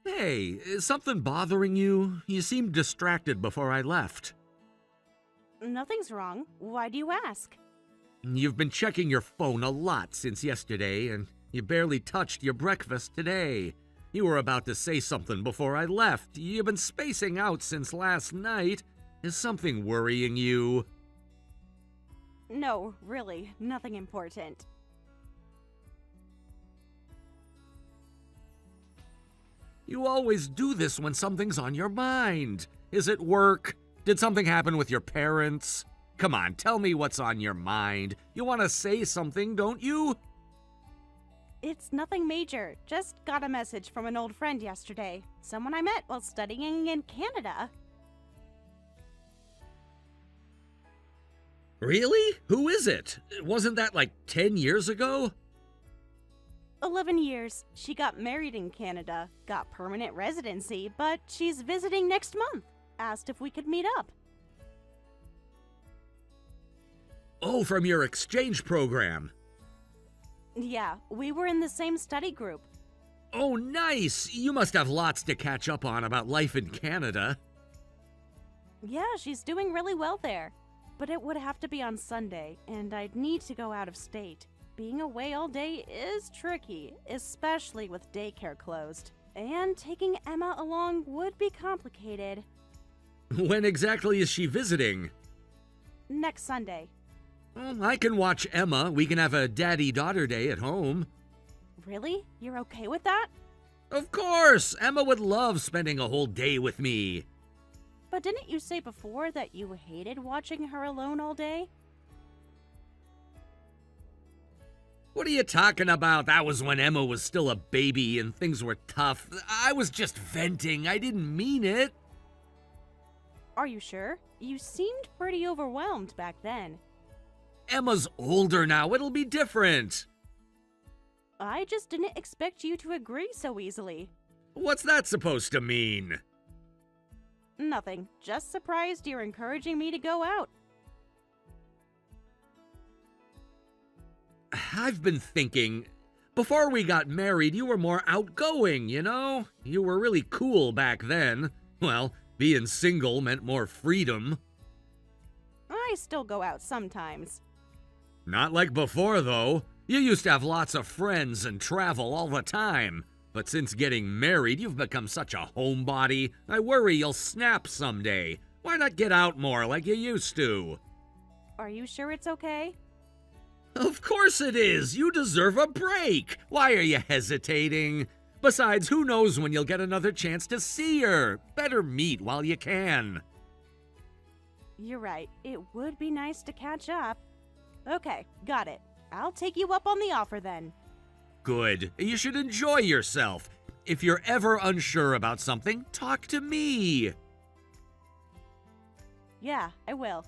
Hey, is something bothering you? You seemed distracted before I left. Nothing's wrong. Why do you ask? You've been checking your phone a lot since yesterday, and you barely touched your breakfast today. You were about to say something before I left. You've been spacing out since last night. Is something worrying you? No, really, nothing important. You always do this when something's on your mind. Is it work? Did something happen with your parents? Come on, tell me what's on your mind. You want to say something, don't you? It's nothing major. Just got a message from an old friend yesterday. Someone I met while studying in Canada. Really? Who is it? Wasn't that like 10 years ago? 11 years. She got married in Canada, got permanent residency, but she's visiting next month. Asked if we could meet up. Oh, from your exchange program. Yeah, we were in the same study group. Oh, nice! You must have lots to catch up on about life in Canada. Yeah, she's doing really well there. But it would have to be on Sunday, and I'd need to go out of state. Being away all day is tricky, especially with daycare closed. And taking Emma along would be complicated. When exactly is she visiting? Next Sunday. Well, I can watch Emma. We can have a daddy-daughter day at home. Really? You're okay with that? Of course! Emma would love spending a whole day with me. But didn't you say before that you hated watching her alone all day? What are you talking about? That was when Emma was still a baby and things were tough. I was just venting. I didn't mean it. Are you sure? You seemed pretty overwhelmed back then. Emma's older now. It'll be different. I just didn't expect you to agree so easily. What's that supposed to mean? Nothing. Just surprised you're encouraging me to go out. I've been thinking, before we got married, you were more outgoing, you know? You were really cool back then. Well, being single meant more freedom. I still go out sometimes. Not like before, though. You used to have lots of friends and travel all the time. But since getting married, you've become such a homebody. I worry you'll snap someday. Why not get out more like you used to? Are you sure it's okay? Of course it is. You deserve a break. Why are you hesitating? Besides, who knows when you'll get another chance to see her? Better meet while you can. You're right. It would be nice to catch up. Okay, got it. I'll take you up on the offer then. Good. You should enjoy yourself. If you're ever unsure about something, talk to me. Yeah, I will.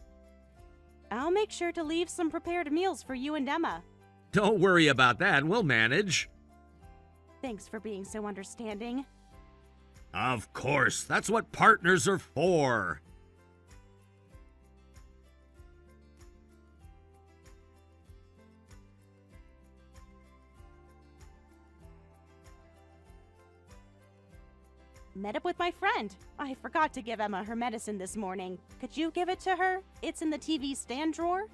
I'll make sure to leave some prepared meals for you and Emma. Don't worry about that. We'll manage. Thanks for being so understanding. Of course. That's what partners are for. Met up with my friend. I forgot to give Emma her medicine this morning. Could you give it to her? It's in the TV stand drawer.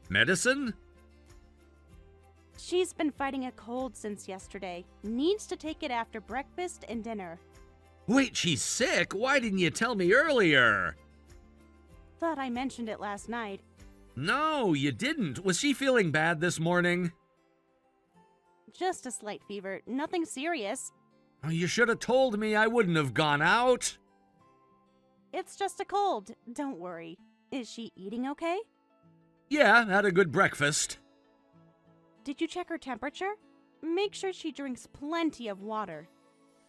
Medicine? She's been fighting a cold since yesterday. Needs to take it after breakfast and dinner. Wait, she's sick? Why didn't you tell me earlier? Thought I mentioned it last night. No, you didn't. Was she feeling bad this morning? Just a slight fever, nothing serious. Oh, you should have told me. I wouldn't have gone out. It's just a cold, don't worry. Is she eating okay? Yeah, had a good breakfast. Did you check her temperature? Make sure she drinks plenty of water.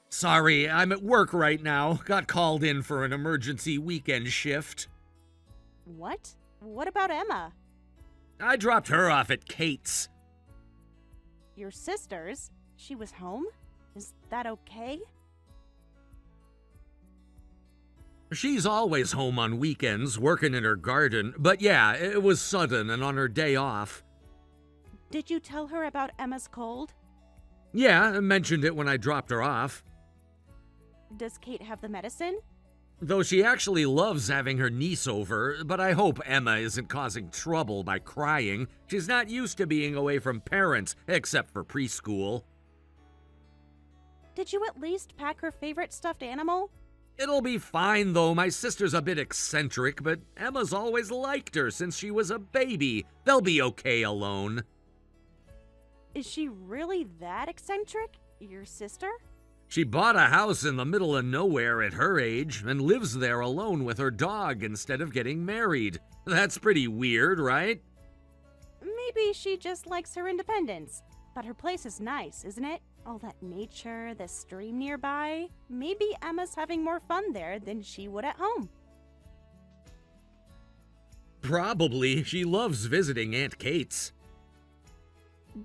Sorry, I'm at work right now. Got called in for an emergency weekend shift. What? What about Emma? I dropped her off at Kate's. Your sister's? She was home? Is that okay? She's always home on weekends, working in her garden. But yeah, it was sudden and on her day off. Did you tell her about Emma's cold? Yeah, I mentioned it when I dropped her off. Does Kate have the medicine? Though she actually loves having her niece over, but I hope Emma isn't causing trouble by crying. She's not used to being away from parents, except for preschool. Did you at least pack her favorite stuffed animal? It'll be fine, though. My sister's a bit eccentric, but Emma's always liked her since she was a baby. They'll be okay alone. Is she really that eccentric? Your sister? She bought a house in the middle of nowhere at her age and lives there alone with her dog instead of getting married. That's pretty weird, right? Maybe she just likes her independence. But her place is nice, isn't it? All that nature, the stream nearby. Maybe Emma's having more fun there than she would at home. Probably. She loves visiting Aunt Kate's.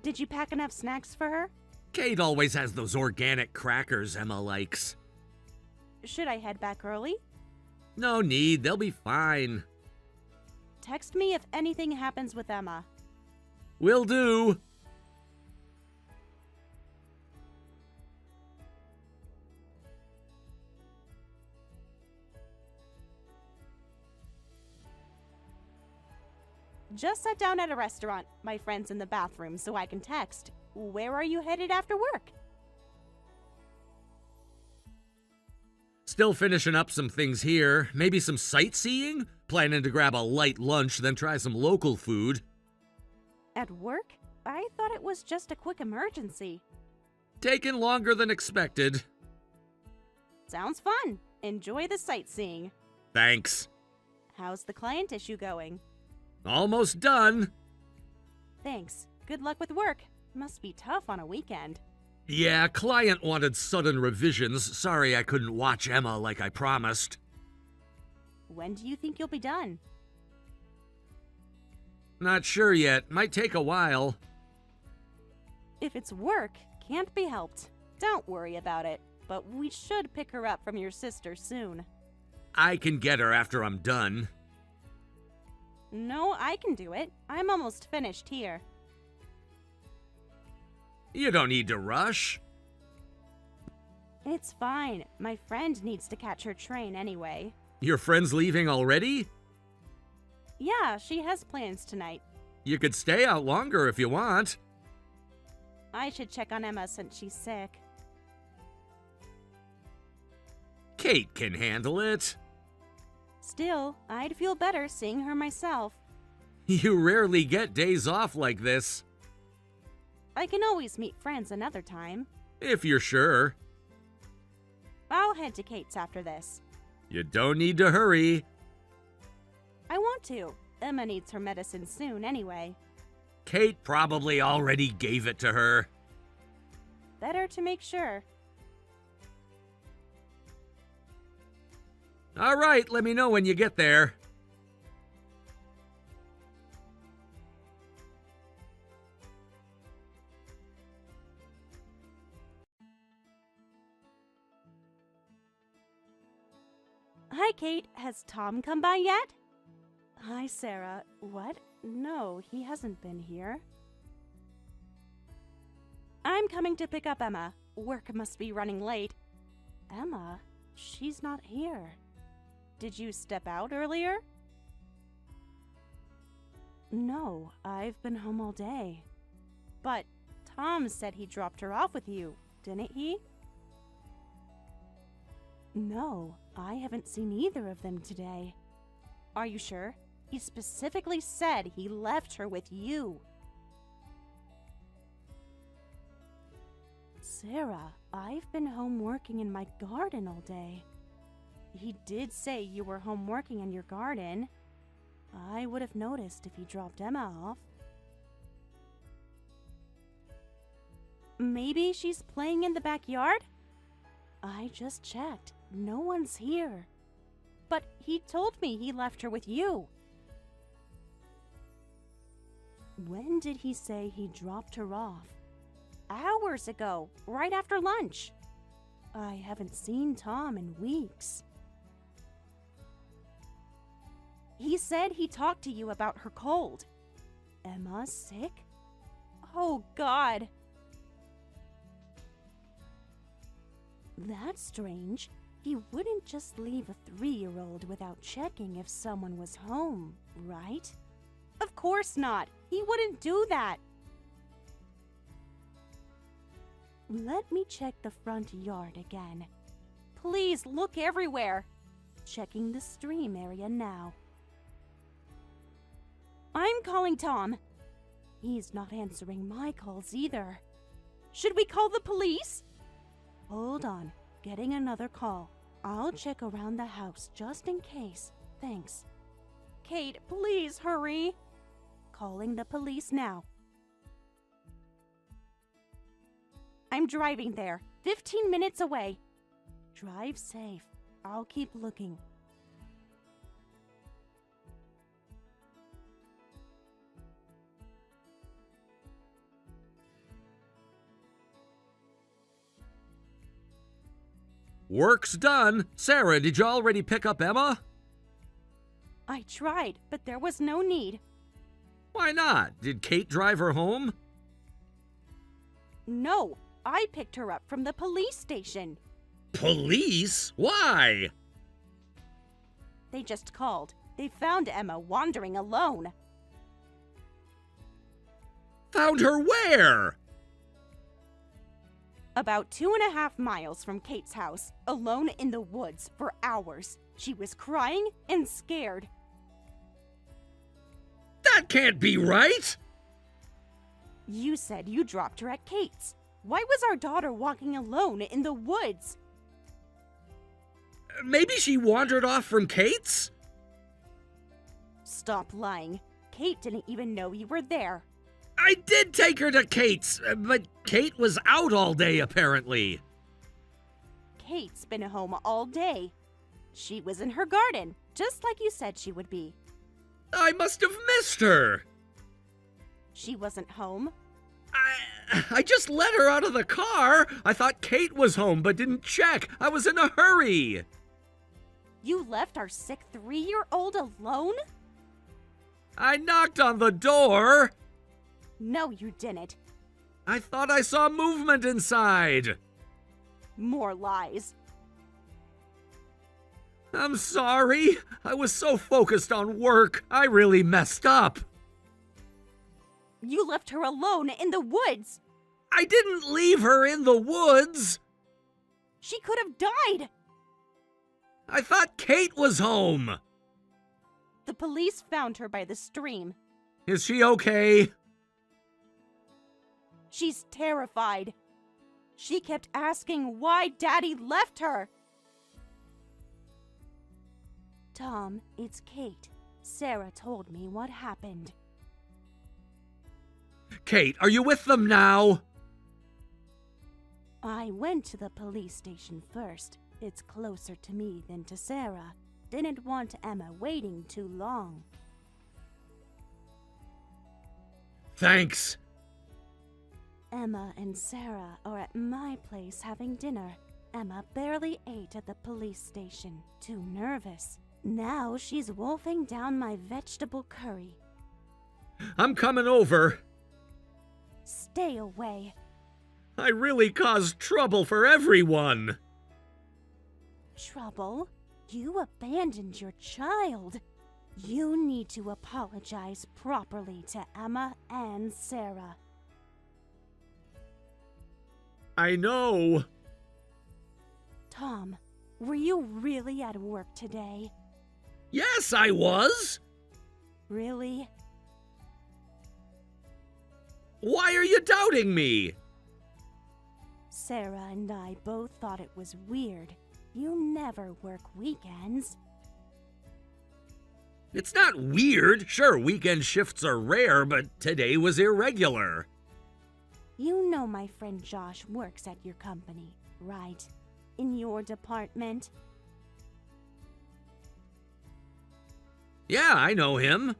Did you pack enough snacks for her? Kate always has those organic crackers Emma likes. Should I head back early? No need, they'll be fine. Text me if anything happens with Emma. Will do. Just sat down at a restaurant. My friend's in the bathroom, so I can text. Where are you headed after work? Still finishing up some things here. Maybe some sightseeing? Planning to grab a light lunch, then try some local food. At work? I thought it was just a quick emergency. Taking longer than expected. Sounds fun. Enjoy the sightseeing. Thanks. How's the client issue going? Almost done. Thanks. Good luck with work. Must be tough on a weekend. Yeah, client wanted sudden revisions. Sorry I couldn't watch Emma like I promised. When do you think you'll be done? Not sure yet. Might take a while. If it's work, can't be helped. Don't worry about it. But we should pick her up from your sister soon. I can get her after I'm done. No, I can do it. I'm almost finished here. You don't need to rush. It's fine. My friend needs to catch her train anyway. Your friend's leaving already? Yeah, she has plans tonight. You could stay out longer if you want. I should check on Emma since she's sick. Kate can handle it. Still, I'd feel better seeing her myself. You rarely get days off like this. I can always meet friends another time. If you're sure. I'll head to Kate's after this. You don't need to hurry. I want to. Emma needs her medicine soon anyway. Kate probably already gave it to her. Better to make sure. All right, let me know when you get there. Hi, Kate. Has Tom come by yet? Hi, Sarah. What? No, he hasn't been here. I'm coming to pick up Emma. Work must be running late. Emma? She's not here. Did you step out earlier? No, I've been home all day. But Tom said he dropped her off with you, didn't he? No, I haven't seen either of them today. Are you sure? He specifically said he left her with you. Sarah, I've been home working in my garden all day. He did say you were home working in your garden. I would have noticed if he dropped Emma off. Maybe she's playing in the backyard? I just checked. No one's here. But he told me he left her with you. When did he say he dropped her off? Hours ago, right after lunch. I haven't seen Tom in weeks. He said he talked to you about her cold. Emma sick? Oh, God. That's strange. He wouldn't just leave a 3-year-old without checking if someone was home, right? Of course not. He wouldn't do that. Let me check the front yard again. Please look everywhere. Checking the stream area now. I'm calling Tom. He's not answering my calls either. Should we call the police? Hold on. Getting another call. I'll check around the house just in case. Thanks. Kate, please hurry. Calling the police now. I'm driving there. 15 minutes away. Drive safe. I'll keep looking. Work's done. Sarah, did you already pick up Emma? I tried, but there was no need. Why not? Did Kate drive her home? No, I picked her up from the police station. Police? Why? They just called. They found Emma wandering alone. Found her where? About 2.5 miles from Kate's house, alone in the woods for hours. She was crying and scared. That can't be right! You said you dropped her at Kate's. Why was our daughter walking alone in the woods? Maybe she wandered off from Kate's? Stop lying. Kate didn't even know you were there. I did take her to Kate's, but Kate was out all day apparently. Kate's been home all day. She was in her garden, just like you said she would be. I must have missed her. She wasn't home. I just let her out of the car. I thought Kate was home, but didn't check. I was in a hurry. You left our sick 3-year-old alone? I knocked on the door. No, you didn't. I thought I saw movement inside. More lies. I'm sorry. I was so focused on work. I really messed up. You left her alone in the woods. I didn't leave her in the woods. She could have died. I thought Kate was home. The police found her by the stream. Is she okay? She's terrified. She kept asking why Daddy left her. Tom, it's Kate. Sarah told me what happened. Kate, are you with them now? I went to the police station first. It's closer to me than to Sarah. Didn't want Emma waiting too long. Thanks. Emma and Sarah are at my place having dinner. Emma barely ate at the police station. Too nervous. Now she's wolfing down my vegetable curry. I'm coming over. Stay away. I really caused trouble for everyone. Trouble? You abandoned your child. You need to apologize properly to Emma and Sarah. I know. Tom, were you really at work today? Yes, I was. Really? Why are you doubting me? Sarah and I both thought it was weird. You never work weekends. It's not weird. Sure, weekend shifts are rare, but today was irregular. You know my friend Josh works at your company, right? In your department? Yeah, I know him.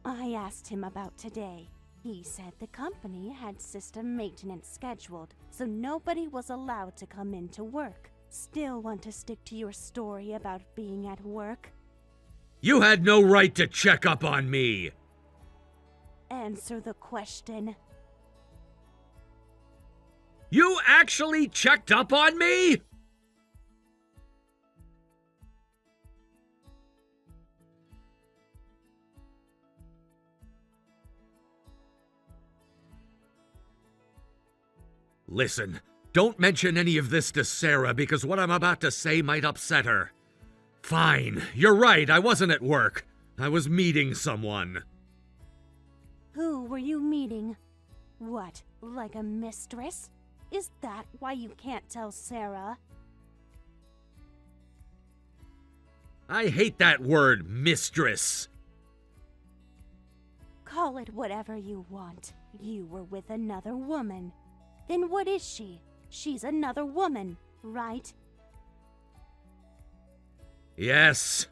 I asked him about today. He said the company had system maintenance scheduled, so nobody was allowed to come in to work. Still want to stick to your story about being at work? You had no right to check up on me. Answer the question. You actually checked up on me? Listen, don't mention any of this to Sarah because what I'm about to say might upset her. Fine, you're right, I wasn't at work. I was meeting someone. Who were you meeting? What, like a mistress? Is that why you can't tell Sarah? I hate that word, mistress. Call it whatever you want. You were with another woman. Then what is she? She's another woman, right? Yes.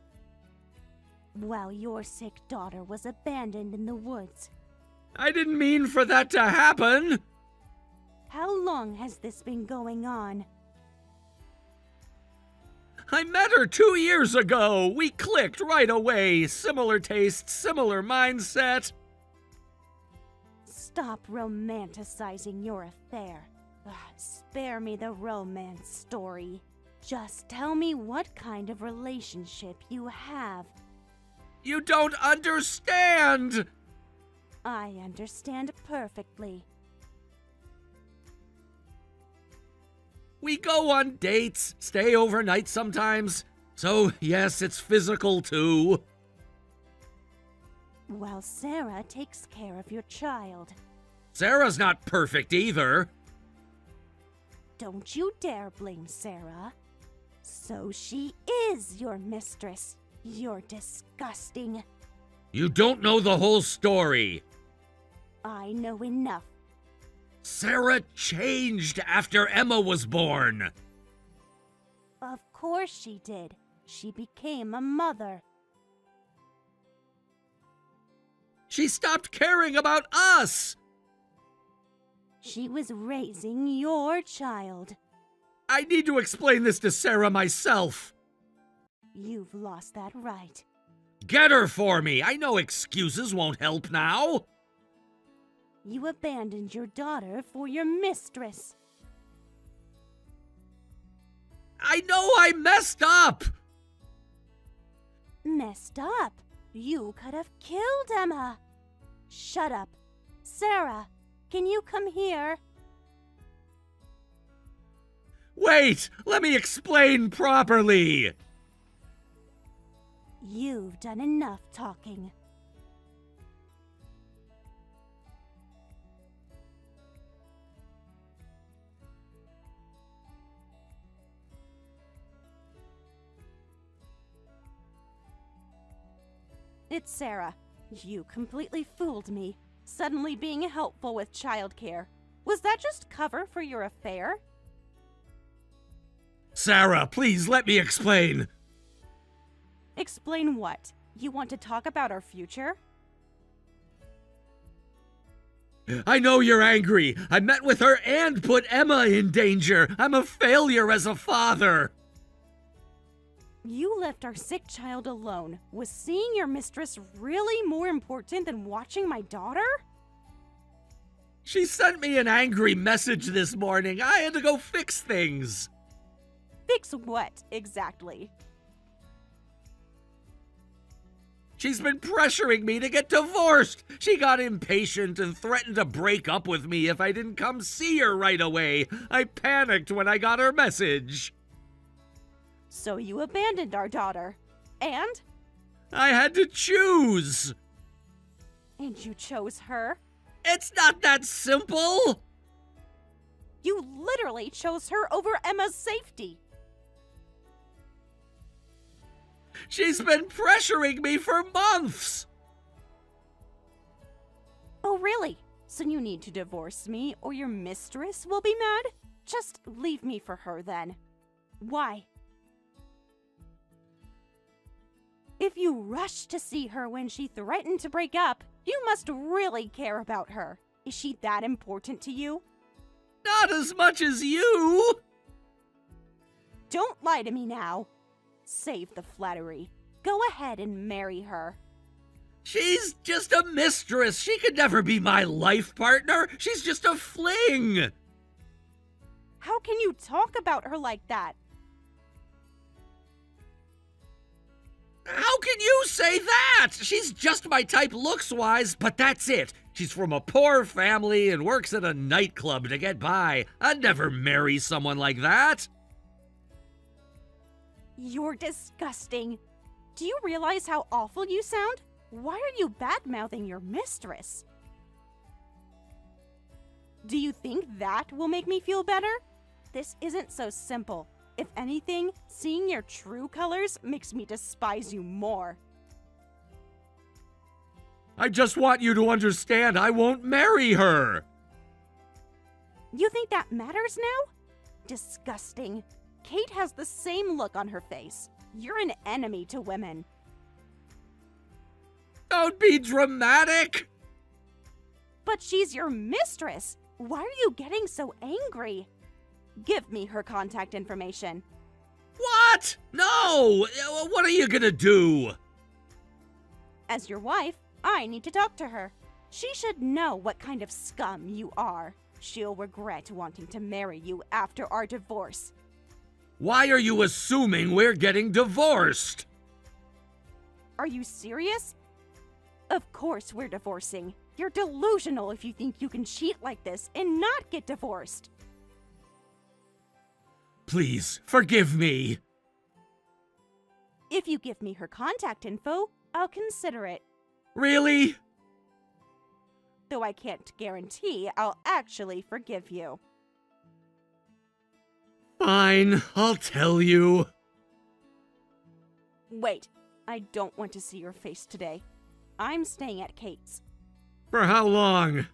While your sick daughter was abandoned in the woods. I didn't mean for that to happen. How long has this been going on? I met her 2 years ago. We clicked right away. Similar tastes, similar mindset. Stop romanticizing your affair. Spare me the romance story. Just tell me what kind of relationship you have. You don't understand! I understand perfectly. We go on dates, stay overnight sometimes. So, yes, it's physical too. While Sarah takes care of your child. Sarah's not perfect either. Don't you dare blame Sarah. So she is your mistress. You're disgusting. You don't know the whole story. I know enough. Sarah changed after Emma was born. Of course she did. She became a mother. She stopped caring about us. She was raising your child. I need to explain this to Sarah myself. You've lost that right. Get her for me. I know excuses won't help now. You abandoned your daughter for your mistress. I know I messed up. Messed up? You could have killed Emma. Shut up. Sarah, can you come here? Wait, let me explain properly. You've done enough talking. It's Sarah. You completely fooled me. Suddenly being helpful with childcare. Was that just cover for your affair? Sarah, please let me explain. Explain what? You want to talk about our future? I know you're angry. I met with her and put Emma in danger. I'm a failure as a father. You left our sick child alone. Was seeing your mistress really more important than watching my daughter? She sent me an angry message this morning. I had to go fix things. Fix what, exactly? She's been pressuring me to get divorced. She got impatient and threatened to break up with me if I didn't come see her right away. I panicked when I got her message. So you abandoned our daughter. And? I had to choose. And you chose her? It's not that simple. You literally chose her over Emma's safety. She's been pressuring me for months. Oh, really? So you need to divorce me or your mistress will be mad? Just leave me for her then. Why? If you rushed to see her when she threatened to break up, you must really care about her. Is she that important to you? Not as much as you. Don't lie to me now. Save the flattery. Go ahead and marry her. She's just a mistress. She could never be my life partner. She's just a fling. How can you talk about her like that? How can you say that? She's just my type looks-wise, but that's it. She's from a poor family and works at a nightclub to get by. I'd never marry someone like that. You're disgusting. Do you realize how awful you sound? Why are you bad-mouthing your mistress? Do you think that will make me feel better? This isn't so simple. If anything, seeing your true colors makes me despise you more. I just want you to understand I won't marry her. You think that matters now? Disgusting. Kate has the same look on her face. You're an enemy to women. Don't be dramatic. But she's your mistress. Why are you getting so angry? Give me her contact information. What? No! What are you gonna do? As your wife, I need to talk to her. She should know what kind of scum you are. She'll regret wanting to marry you after our divorce. Why are you assuming we're getting divorced? Are you serious? Of course we're divorcing. You're delusional if you think you can cheat like this and not get divorced. Please, forgive me. If you give me her contact info, I'll consider it. Really? Though I can't guarantee I'll actually forgive you. Fine, I'll tell you. Wait, I don't want to see your face today. I'm staying at Kate's. For how long?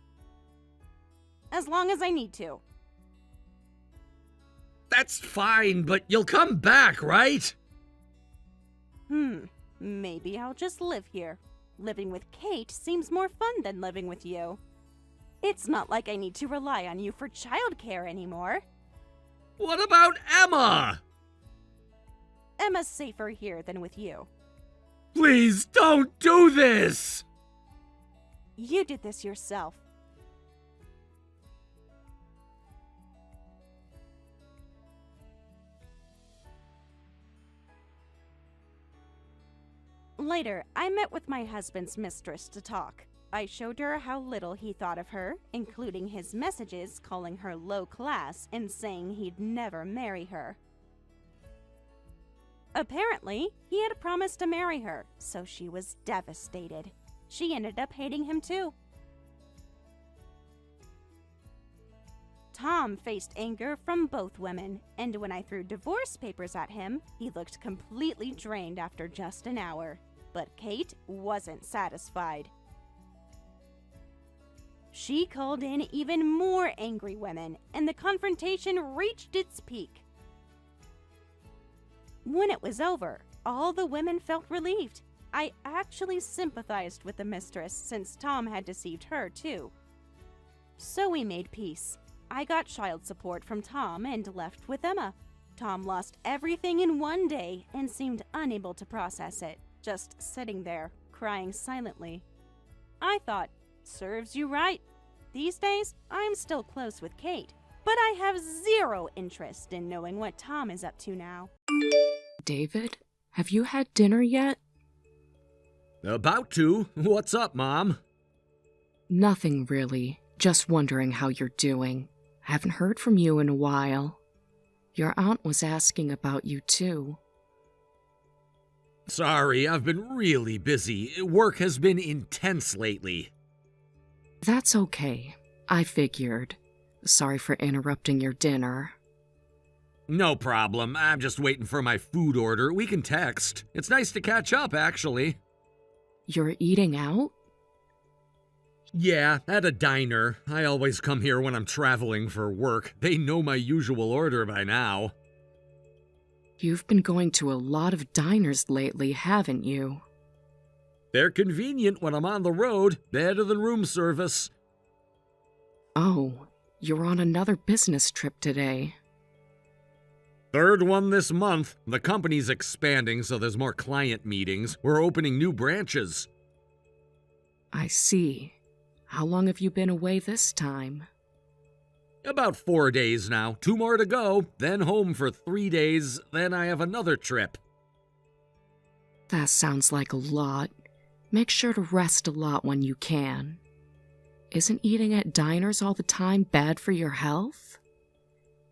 As long as I need to. That's fine, but you'll come back, right? Maybe I'll just live here. Living with Kate seems more fun than living with you. It's not like I need to rely on you for childcare anymore. What about Emma? Emma's safer here than with you. Please don't do this! You did this yourself. Later, I met with my husband's mistress to talk. I showed her how little he thought of her, including his messages calling her low class and saying he'd never marry her. Apparently, he had promised to marry her, so she was devastated. She ended up hating him too. Tom faced anger from both women, and when I threw divorce papers at him, he looked completely drained after just an hour. But Kate wasn't satisfied. She called in even more angry women, and the confrontation reached its peak. When it was over, all the women felt relieved. I actually sympathized with the mistress since Tom had deceived her too. So we made peace. I got child support from Tom and left with Emma. Tom lost everything in one day and seemed unable to process it, just sitting there, crying silently. I thought, serves you right. These days, I'm still close with Kate, but I have zero interest in knowing what Tom is up to now. David, have you had dinner yet? About to. What's up, Mom? Nothing really. Just wondering how you're doing. Haven't heard from you in a while. Your aunt was asking about you too. Sorry, I've been really busy. Work has been intense lately. That's okay. I figured. Sorry for interrupting your dinner. No problem. I'm just waiting for my food order. We can text. It's nice to catch up, actually. You're eating out? Yeah, at a diner. I always come here when I'm traveling for work. They know my usual order by now. You've been going to a lot of diners lately, haven't you? They're convenient when I'm on the road, better than room service. Oh, you're on another business trip today. Third one this month. The company's expanding, so there's more client meetings. We're opening new branches. I see. How long have you been away this time? About 4 days now. 2 more to go, then home for 3 days, then I have another trip. That sounds like a lot. Make sure to rest a lot when you can. Isn't eating at diners all the time bad for your health?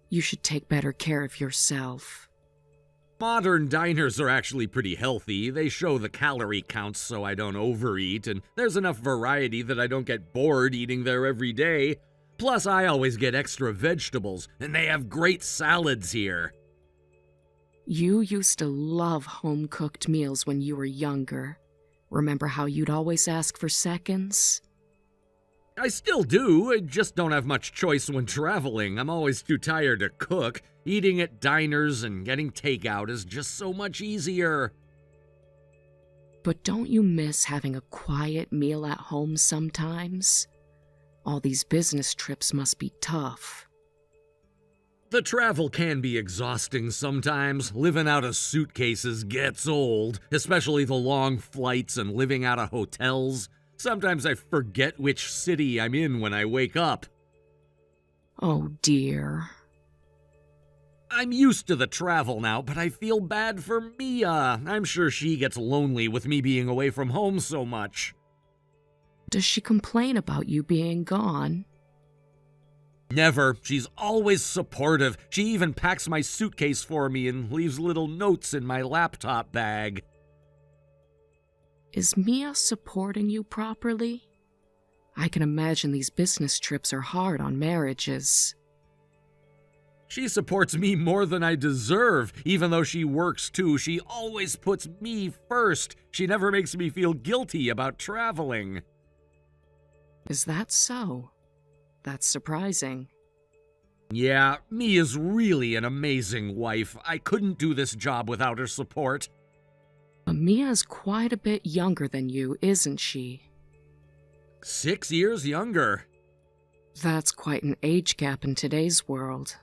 You should take better care of yourself. Modern diners are actually pretty healthy. They show the calorie counts so I don't overeat, and there's enough variety that I don't get bored eating there every day. Plus, I always get extra vegetables, and they have great salads here. You used to love home-cooked meals when you were younger. Remember how you'd always ask for seconds? I still do, I just don't have much choice when traveling. I'm always too tired to cook. Eating at diners and getting takeout is just so much easier. But don't you miss having a quiet meal at home sometimes? All these business trips must be tough. The travel can be exhausting sometimes. Living out of suitcases gets old, especially the long flights and living out of hotels. Sometimes I forget which city I'm in when I wake up. Oh dear. I'm used to the travel now, but I feel bad for Mia. I'm sure she gets lonely with me being away from home so much. Does she complain about you being gone? Never. She's always supportive. She even packs my suitcase for me and leaves little notes in my laptop bag. Is Mia supporting you properly? I can imagine these business trips are hard on marriages. She supports me more than I deserve. Even though she works too, she always puts me first. She never makes me feel guilty about traveling. Is that so? That's surprising. Yeah, Mia's really an amazing wife. I couldn't do this job without her support. But Mia's quite a bit younger than you, isn't she? 6 years younger. That's quite an age gap in today's world.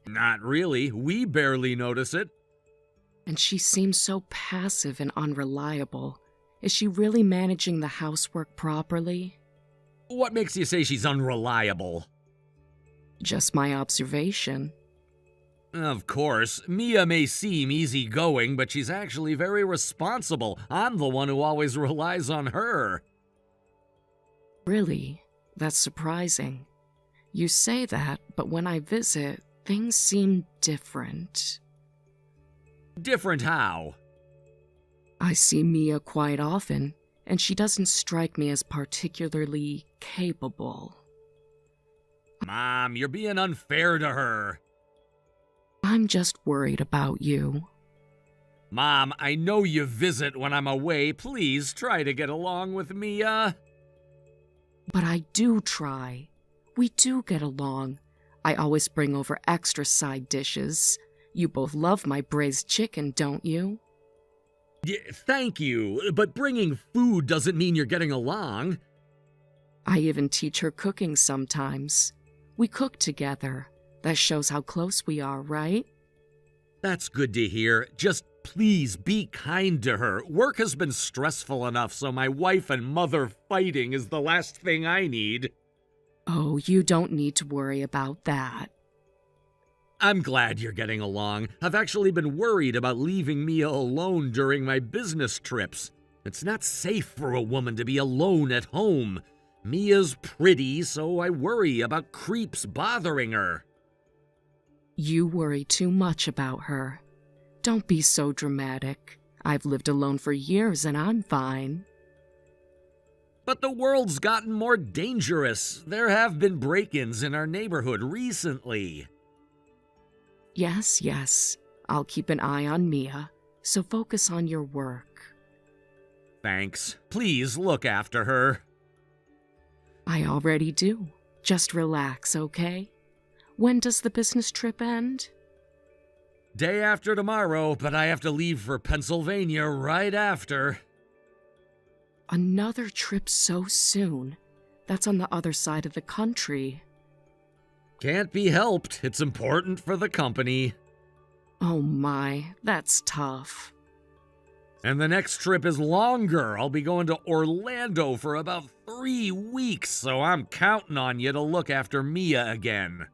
Not really. We barely notice it. And she seems so passive and unreliable. Is she really managing the housework properly? What makes you say she's unreliable? Just my observation. Of course, Mia may seem easygoing, but she's actually very responsible. I'm the one who always relies on her. Really? That's surprising. You say that, but when I visit, things seem different. Different how? I see Mia quite often, and she doesn't strike me as particularly capable. Mom, you're being unfair to her. I'm just worried about you. Mom, I know you visit when I'm away. Please try to get along with Mia. But I do try. We do get along. I always bring over extra side dishes. You both love my braised chicken, don't you? Thank you, but bringing food doesn't mean you're getting along. I even teach her cooking sometimes. We cook together. That shows how close we are, right? That's good to hear. Just please be kind to her. Work has been stressful enough, so my wife and mother fighting is the last thing I need. Oh, you don't need to worry about that. I'm glad you're getting along. I've actually been worried about leaving Mia alone during my business trips. It's not safe for a woman to be alone at home. Mia's pretty, so I worry about creeps bothering her. You worry too much about her. Don't be so dramatic. I've lived alone for years and I'm fine. But the world's gotten more dangerous. There have been break-ins in our neighborhood recently. Yes. I'll keep an eye on Mia, so focus on your work. Thanks. Please look after her. I already do. Just relax, okay? When does the business trip end? Day after tomorrow, but I have to leave for Pennsylvania right after. Another trip so soon? That's on the other side of the country. Can't be helped. It's important for the company. Oh my, that's tough. And the next trip is longer. I'll be going to Orlando for about 3 weeks, so I'm counting on you to look after Mia again.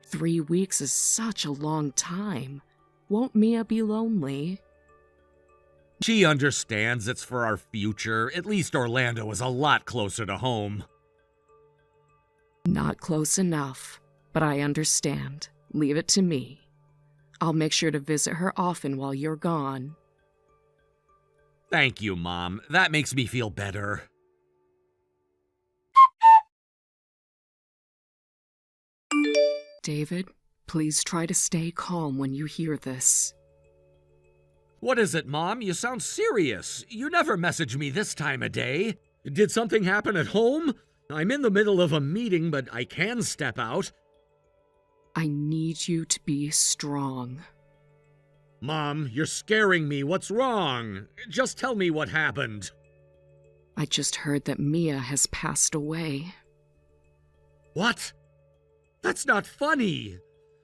3 weeks is such a long time. Won't Mia be lonely? She understands it's for our future. At least Orlando is a lot closer to home. Not close enough, but I understand. Leave it to me. I'll make sure to visit her often while you're gone. Thank you, Mom. That makes me feel better. David, please try to stay calm when you hear this. What is it, Mom? You sound serious. You never message me this time of day. Did something happen at home? I'm in the middle of a meeting, but I can step out. I need you to be strong. Mom, you're scaring me. What's wrong? Just tell me what happened. I just heard that Mia has passed away. What? That's not funny.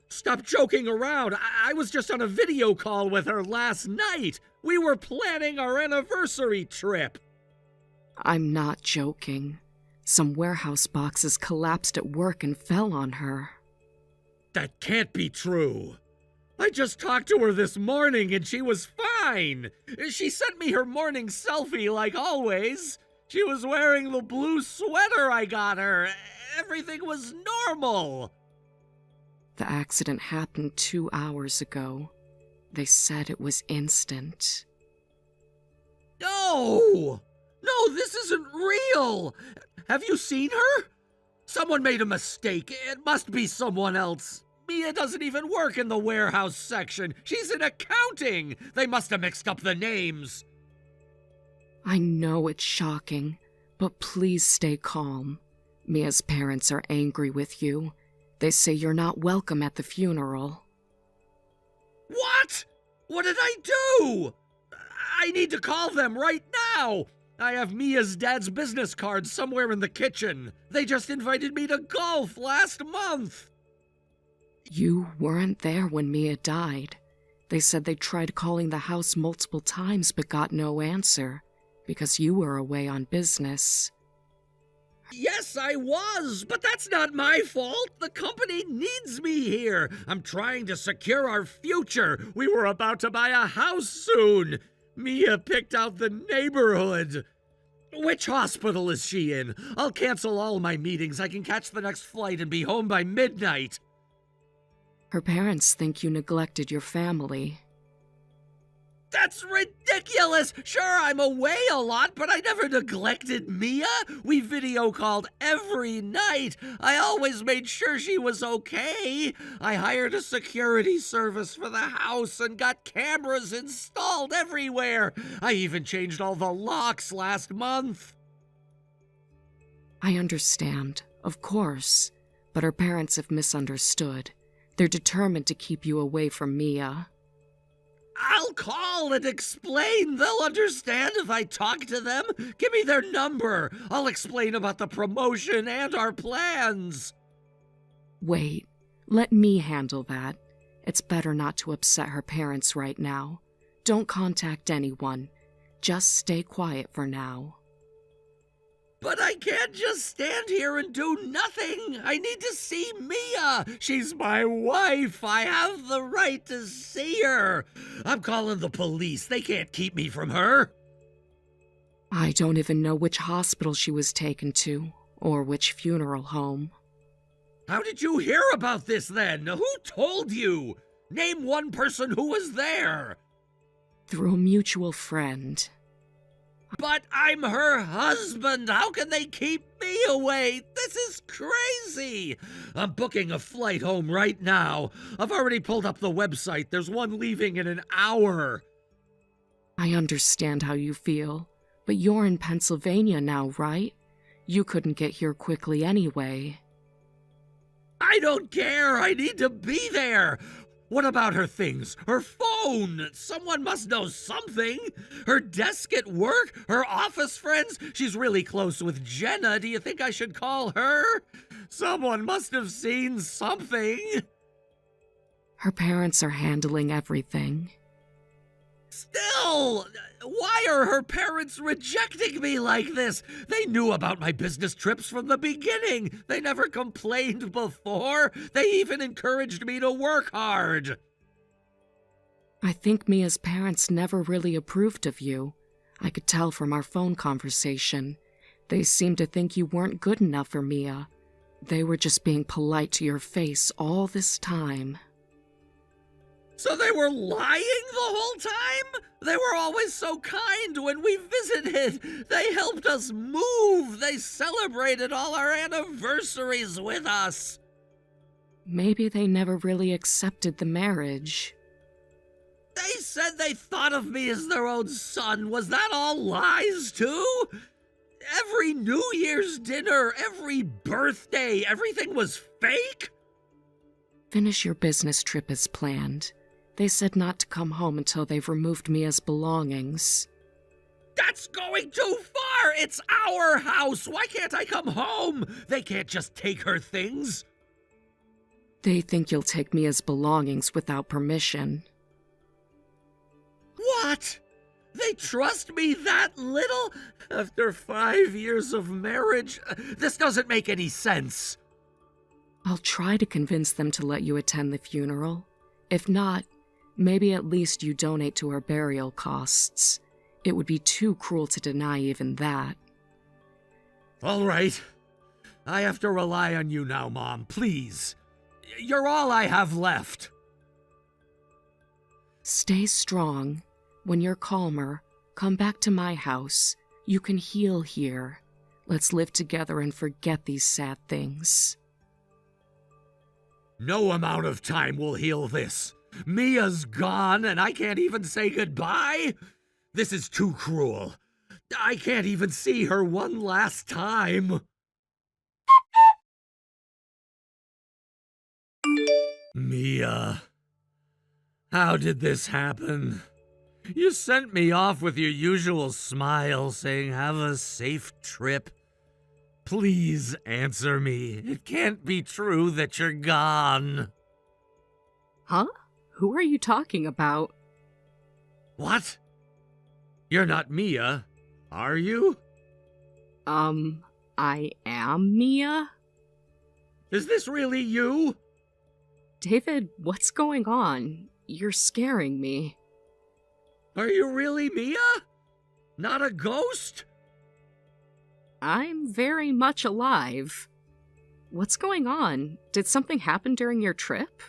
Stop joking around. I was just on a video call with her last night. We were planning our anniversary trip. I'm not joking. Some warehouse boxes collapsed at work and fell on her. That can't be true. I just talked to her this morning and she was fine. She sent me her morning selfie like always. She was wearing the blue sweater I got her. Everything was normal. The accident happened 2 hours ago. They said it was instant. No! No, this isn't real! Have you seen her? Someone made a mistake. It must be someone else. Mia doesn't even work in the warehouse section. She's in accounting. They must have mixed up the names. I know it's shocking, but please stay calm. Mia's parents are angry with you. They say you're not welcome at the funeral. What? What did I do? I need to call them right now. I have Mia's dad's business card somewhere in the kitchen. They just invited me to golf last month. You weren't there when Mia died. They said they tried calling the house multiple times but got no answer because you were away on business. Yes, I was, but that's not my fault. The company needs me here. I'm trying to secure our future. We were about to buy a house soon. Mia picked out the neighborhood. Which hospital is she in? I'll cancel all my meetings. I can catch the next flight and be home by midnight. Her parents think you neglected your family. That's ridiculous! Sure, I'm away a lot, but I never neglected Mia. We video called every night. I always made sure she was okay. I hired a security service for the house and got cameras installed everywhere. I even changed all the locks last month. I understand, of course, but her parents have misunderstood. They're determined to keep you away from Mia. I'll call and explain. They'll understand if I talk to them. Give me their number. I'll explain about the promotion and our plans. Wait, let me handle that. It's better not to upset her parents right now. Don't contact anyone. Just stay quiet for now. But I can't just stand here and do nothing. I need to see Mia. She's my wife. I have the right to see her. I'm calling the police. They can't keep me from her. I don't even know which hospital she was taken to, or which funeral home. How did you hear about this then? Who told you? Name one person who was there. Through a mutual friend. But I'm her husband. How can they keep me away? This is crazy. I'm booking a flight home right now. I've already pulled up the website. There's one leaving in an hour. I understand how you feel, but you're in Pennsylvania now, right? You couldn't get here quickly anyway. I don't care. I need to be there. What about her things? Her phone? Someone must know something. Her desk at work? Her office friends? She's really close with Jenna. Do you think I should call her? Someone must have seen something. Her parents are handling everything. Still, why are her parents rejecting me like this? They knew about my business trips from the beginning. They never complained before. They even encouraged me to work hard. I think Mia's parents never really approved of you. I could tell from our phone conversation. They seemed to think you weren't good enough for Mia. They were just being polite to your face all this time. So they were lying the whole time? They were always so kind when we visited. They helped us move. They celebrated all our anniversaries with us. Maybe they never really accepted the marriage. They said they thought of me as their own son. Was that all lies, too? Every New Year's dinner, every birthday, everything was fake? Finish your business trip as planned. They said not to come home until they've removed Mia's belongings. That's going too far! It's our house! Why can't I come home? They can't just take her things. They think you'll take Mia's belongings without permission. What? They trust me that little? After 5 years of marriage? This doesn't make any sense. I'll try to convince them to let you attend the funeral. If not, maybe at least you donate to her burial costs. It would be too cruel to deny even that. All right. I have to rely on you now, Mom. Please. You're all I have left. Stay strong. When you're calmer, come back to my house. You can heal here. Let's live together and forget these sad things. No amount of time will heal this. Mia's gone, and I can't even say goodbye? This is too cruel. I can't even see her one last time. Mia, how did this happen? You sent me off with your usual smile, saying have a safe trip. Please answer me. It can't be true that you're gone. Huh? Who are you talking about? What? You're not Mia, are you? I am Mia? Is this really you? David, what's going on? You're scaring me. Are you really Mia? Not a ghost? I'm very much alive. What's going on? Did something happen during your trip?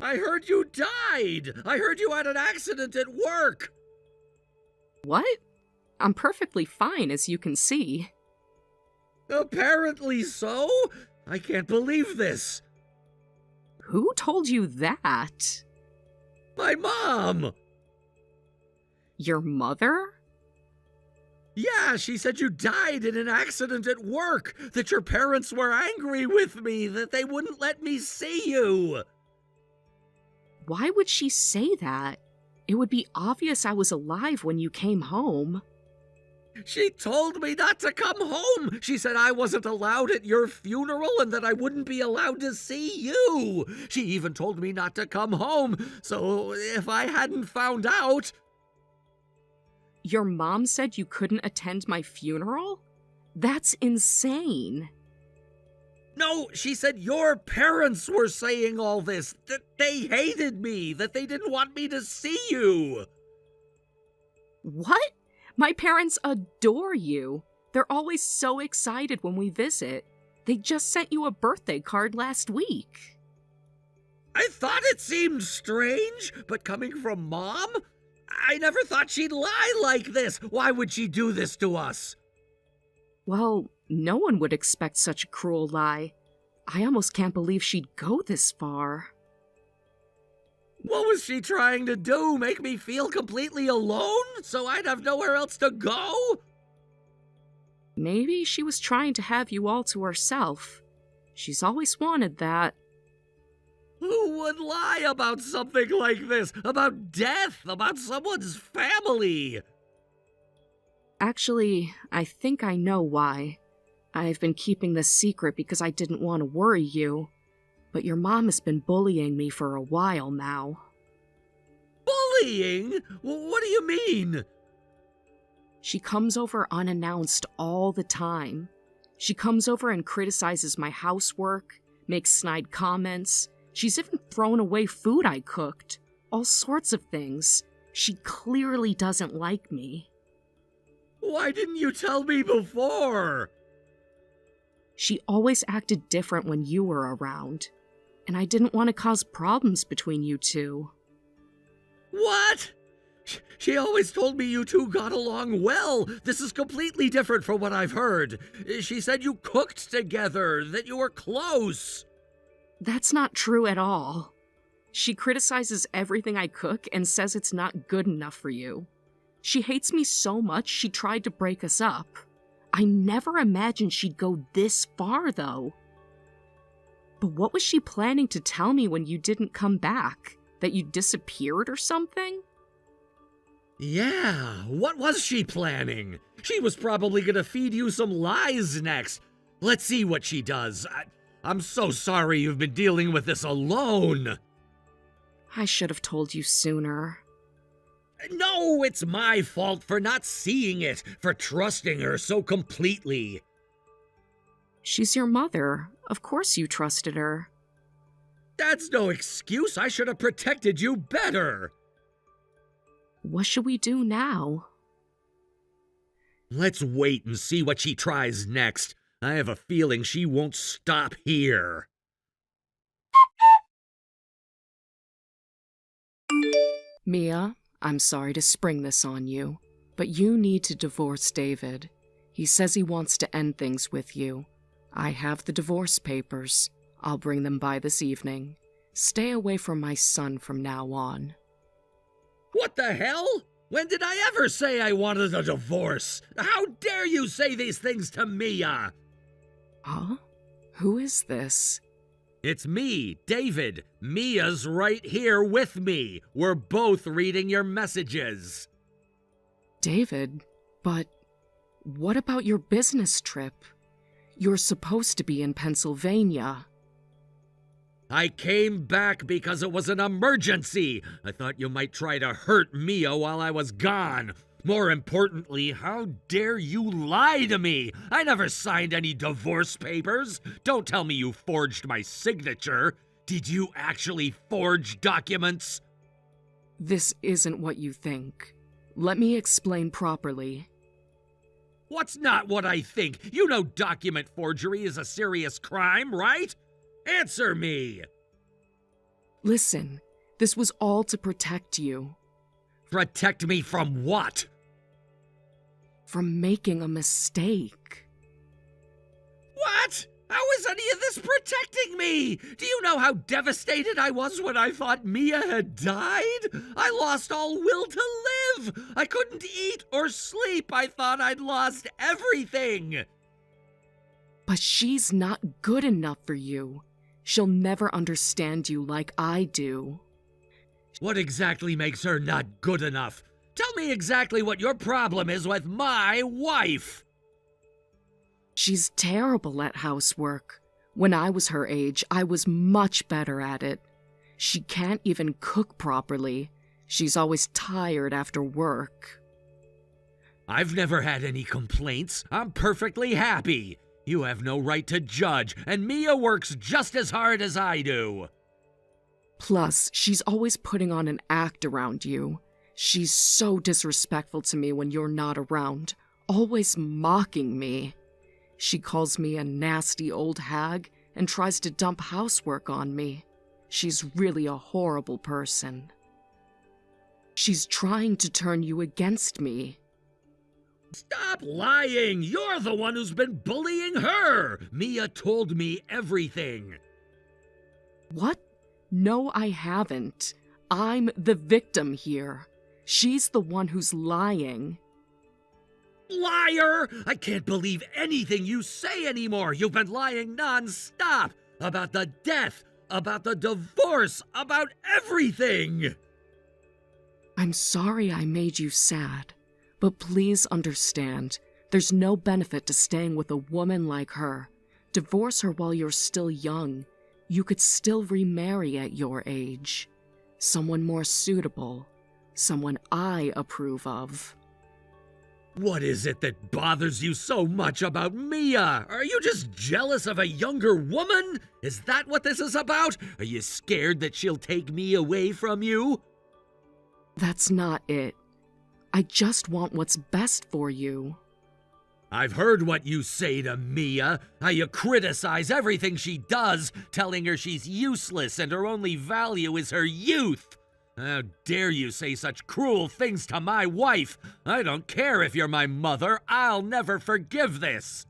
I heard you died! I heard you had an accident at work! What? I'm perfectly fine, as you can see. Apparently so? I can't believe this. Who told you that? My mom! Your mother? Yeah, she said you died in an accident at work, that your parents were angry with me, that they wouldn't let me see you. Why would she say that? It would be obvious I was alive when you came home. She told me not to come home. She said I wasn't allowed at your funeral and that I wouldn't be allowed to see you. She even told me not to come home, so if I hadn't found out... Your mom said you couldn't attend my funeral? That's insane. No, she said your parents were saying all this, that they hated me, that they didn't want me to see you. What? My parents adore you. They're always so excited when we visit. They just sent you a birthday card last week. I thought it seemed strange, but coming from Mom, I never thought she'd lie like this. Why would she do this to us? Well, no one would expect such a cruel lie. I almost can't believe she'd go this far. What was she trying to do? Make me feel completely alone so I'd have nowhere else to go? Maybe she was trying to have you all to herself. She's always wanted that. Who would lie about something like this? About death? About someone's family? Actually, I think I know why. I've been keeping this secret because I didn't want to worry you. But your mom has been bullying me for a while now. Bullying? What do you mean? She comes over unannounced all the time. She comes over and criticizes my housework, makes snide comments. She's even thrown away food I cooked. All sorts of things. She clearly doesn't like me. Why didn't you tell me before? She always acted different when you were around, and I didn't want to cause problems between you two. What? She always told me you two got along well. This is completely different from what I've heard. She said you cooked together, that you were close. That's not true at all. She criticizes everything I cook and says it's not good enough for you. She hates me so much she tried to break us up. I never imagined she'd go this far, though. But what was she planning to tell me when you didn't come back? That you disappeared or something? Yeah, what was she planning? She was probably gonna feed you some lies next. Let's see what she does. I'm so sorry you've been dealing with this alone. I should have told you sooner. No, it's my fault for not seeing it, for trusting her so completely. She's your mother. Of course you trusted her. That's no excuse. I should have protected you better. What should we do now? Let's wait and see what she tries next. I have a feeling she won't stop here. Mia, I'm sorry to spring this on you, but you need to divorce David. He says he wants to end things with you. I have the divorce papers. I'll bring them by this evening. Stay away from my son from now on. What the hell? When did I ever say I wanted a divorce? How dare you say these things to Mia? Huh? Who is this? It's me, David. Mia's right here with me. We're both reading your messages. David, but what about your business trip? You're supposed to be in Pennsylvania. I came back because it was an emergency. I thought you might try to hurt Mia while I was gone. More importantly, how dare you lie to me? I never signed any divorce papers. Don't tell me you forged my signature. Did you actually forge documents? This isn't what you think. Let me explain properly. What's not what I think? You know document forgery is a serious crime, right? Answer me! Listen, this was all to protect you. Protect me from what? From making a mistake. What? How is any of this protecting me? Do you know how devastated I was when I thought Mia had died? I lost all will to live. I couldn't eat or sleep. I thought I'd lost everything. But she's not good enough for you. She'll never understand you like I do. What exactly makes her not good enough? Tell me exactly what your problem is with my wife. She's terrible at housework. When I was her age, I was much better at it. She can't even cook properly. She's always tired after work. I've never had any complaints. I'm perfectly happy. You have no right to judge, and Mia works just as hard as I do. Plus, she's always putting on an act around you. She's so disrespectful to me when you're not around, always mocking me. She calls me a nasty old hag and tries to dump housework on me. She's really a horrible person. She's trying to turn you against me. Stop lying! You're the one who's been bullying her! Mia told me everything. What? No, I haven't. I'm the victim here. She's the one who's lying. Liar! I can't believe anything you say anymore. You've been lying non-stop about the death, about the divorce, about everything. I'm sorry I made you sad, but please understand, there's no benefit to staying with a woman like her. Divorce her while you're still young. You could still remarry at your age. Someone more suitable. someone I approve of. What is it that bothers you so much about Mia? Are you just jealous of a younger woman? Is that what this is about? Are you scared that she'll take me away from you? That's not it. I just want what's best for you. I've heard what you say to Mia, how you criticize everything she does, telling her she's useless and her only value is her youth. How dare you say such cruel things to my wife? I don't care if you're my mother, I'll never forgive this.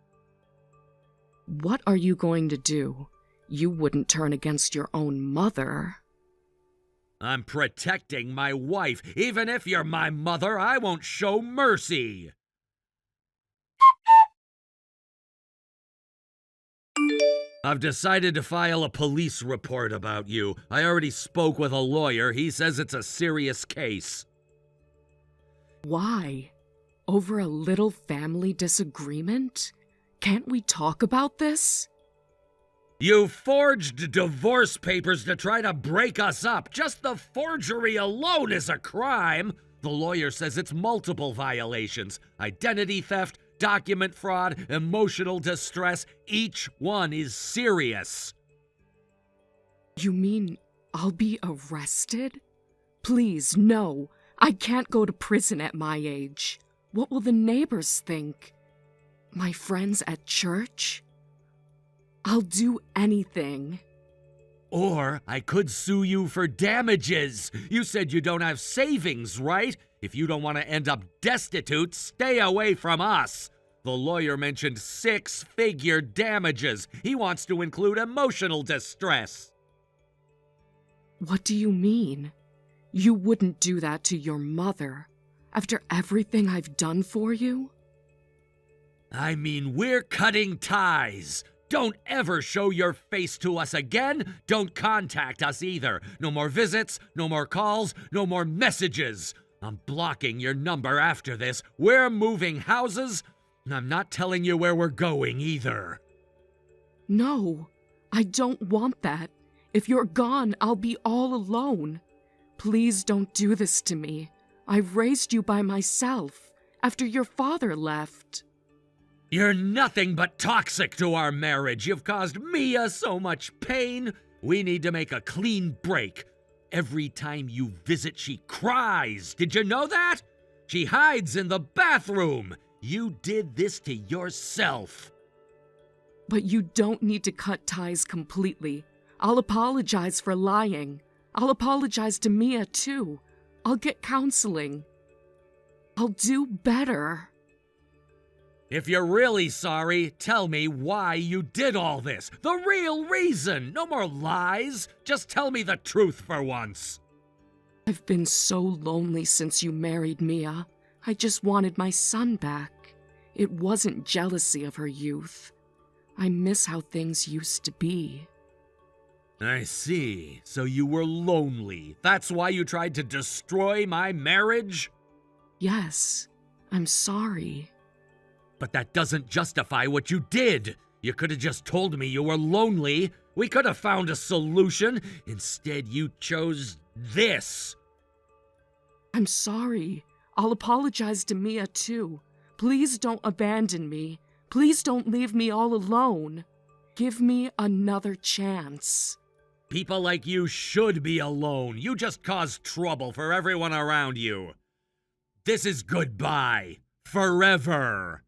What are you going to do? You wouldn't turn against your own mother. I'm protecting my wife. Even if you're my mother, I won't show mercy. I've decided to file a police report about you. I already spoke with a lawyer. He says it's a serious case. Why? Over a little family disagreement? Can't we talk about this? You forged divorce papers to try to break us up. Just the forgery alone is a crime. The lawyer says it's multiple violations. Identity theft, document fraud, emotional distress. Each one is serious. You mean I'll be arrested? Please, no. I can't go to prison at my age. What will the neighbors think? My friends at church? I'll do anything. Or I could sue you for damages. You said you don't have savings, right? If you don't want to end up destitute, stay away from us. The lawyer mentioned 6-figure damages. He wants to include emotional distress. What do you mean? You wouldn't do that to your mother after everything I've done for you? I mean, we're cutting ties. Don't ever show your face to us again. Don't contact us either. No more visits, no more calls, no more messages. I'm blocking your number after this. We're moving houses. I'm not telling you where we're going either. No, I don't want that. If you're gone, I'll be all alone. Please don't do this to me. I raised you by myself after your father left. You're nothing but toxic to our marriage. You've caused Mia so much pain. We need to make a clean break. Every time you visit, she cries. Did you know that? She hides in the bathroom. You did this to yourself. But you don't need to cut ties completely. I'll apologize for lying. I'll apologize to Mia, too. I'll get counseling. I'll do better. If you're really sorry, tell me why you did all this. The real reason. No more lies. Just tell me the truth for once. I've been so lonely since you married Mia. I just wanted my son back. It wasn't jealousy of her youth. I miss how things used to be. I see. So you were lonely. That's why you tried to destroy my marriage? Yes, I'm sorry. But that doesn't justify what you did. You could have just told me you were lonely. We could have found a solution. Instead, you chose this. I'm sorry. I'll apologize to Mia, too. Please don't abandon me. Please don't leave me all alone. Give me another chance. People like you should be alone. You just cause trouble for everyone around you. This is goodbye. Forever.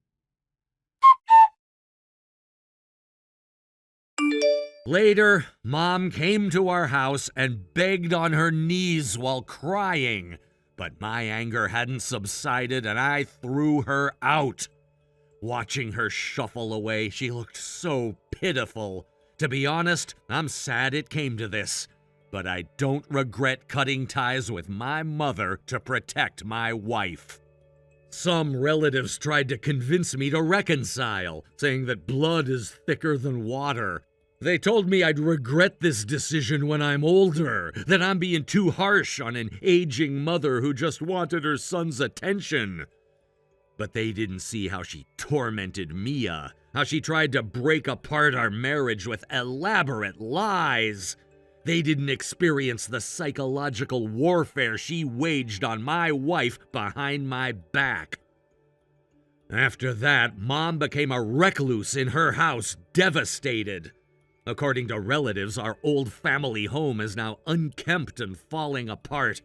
Later, Mom came to our house and begged on her knees while crying. But my anger hadn't subsided and I threw her out. Watching her shuffle away, she looked so pitiful. To be honest, I'm sad it came to this. But I don't regret cutting ties with my mother to protect my wife. Some relatives tried to convince me to reconcile, saying that blood is thicker than water. They told me I'd regret this decision when I'm older, that I'm being too harsh on an aging mother who just wanted her son's attention. But they didn't see how she tormented Mia, how she tried to break apart our marriage with elaborate lies. They didn't experience the psychological warfare she waged on my wife behind my back. After that, Mom became a recluse in her house, devastated. According to relatives, our old family home is now unkempt and falling apart.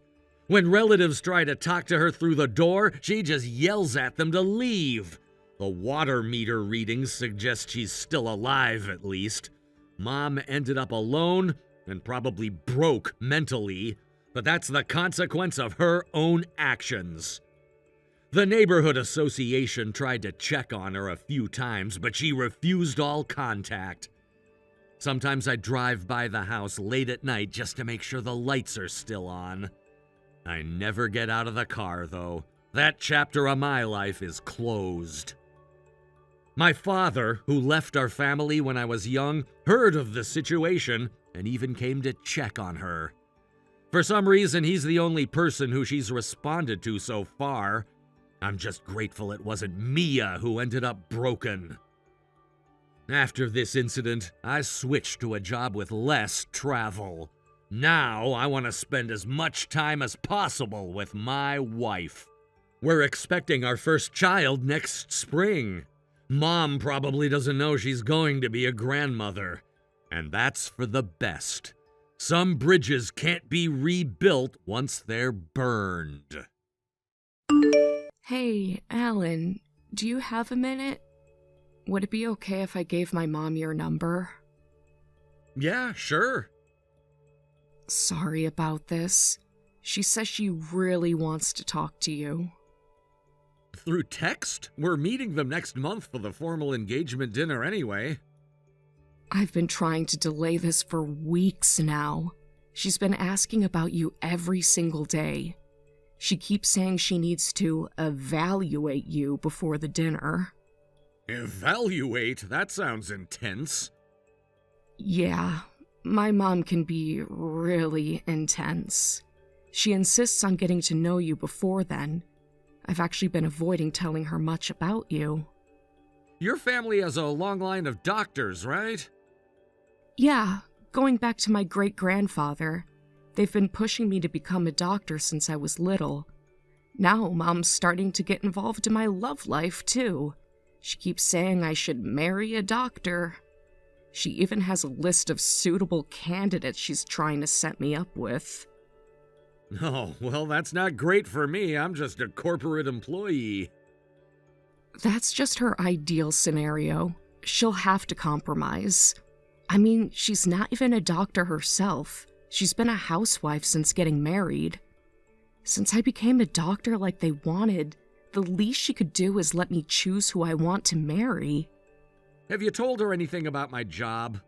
When relatives try to talk to her through the door, she just yells at them to leave. The water meter readings suggest she's still alive, at least. Mom ended up alone and probably broke mentally, but that's the consequence of her own actions. The neighborhood association tried to check on her a few times, but she refused all contact. Sometimes I drive by the house late at night just to make sure the lights are still on. I never get out of the car, though. That chapter of my life is closed. My father, who left our family when I was young, heard of the situation and even came to check on her. For some reason, he's the only person who she's responded to so far. I'm just grateful it wasn't Mia who ended up broken. After this incident, I switched to a job with less travel. Now I want to spend as much time as possible with my wife. We're expecting our first child next spring. Mom probably doesn't know she's going to be a grandmother. And that's for the best. Some bridges can't be rebuilt once they're burned. Hey, Alan, do you have a minute? Would it be okay if I gave my mom your number? Yeah, sure. Sorry about this. She says she really wants to talk to you. Through text? We're meeting them next month for the formal engagement dinner anyway. I've been trying to delay this for weeks now. She's been asking about you every single day. She keeps saying she needs to evaluate you before the dinner. Evaluate? That sounds intense. Yeah, my mom can be really intense. She insists on getting to know you before then. I've actually been avoiding telling her much about you. Your family has a long line of doctors, right? Yeah, going back to my great-grandfather. They've been pushing me to become a doctor since I was little. Now Mom's starting to get involved in my love life, too. She keeps saying I should marry a doctor. She even has a list of suitable candidates she's trying to set me up with. Oh, well, that's not great for me. I'm just a corporate employee. That's just her ideal scenario. She'll have to compromise. I mean, she's not even a doctor herself. She's been a housewife since getting married. Since I became a doctor like they wanted, the least she could do is let me choose who I want to marry. Have you told her anything about my job?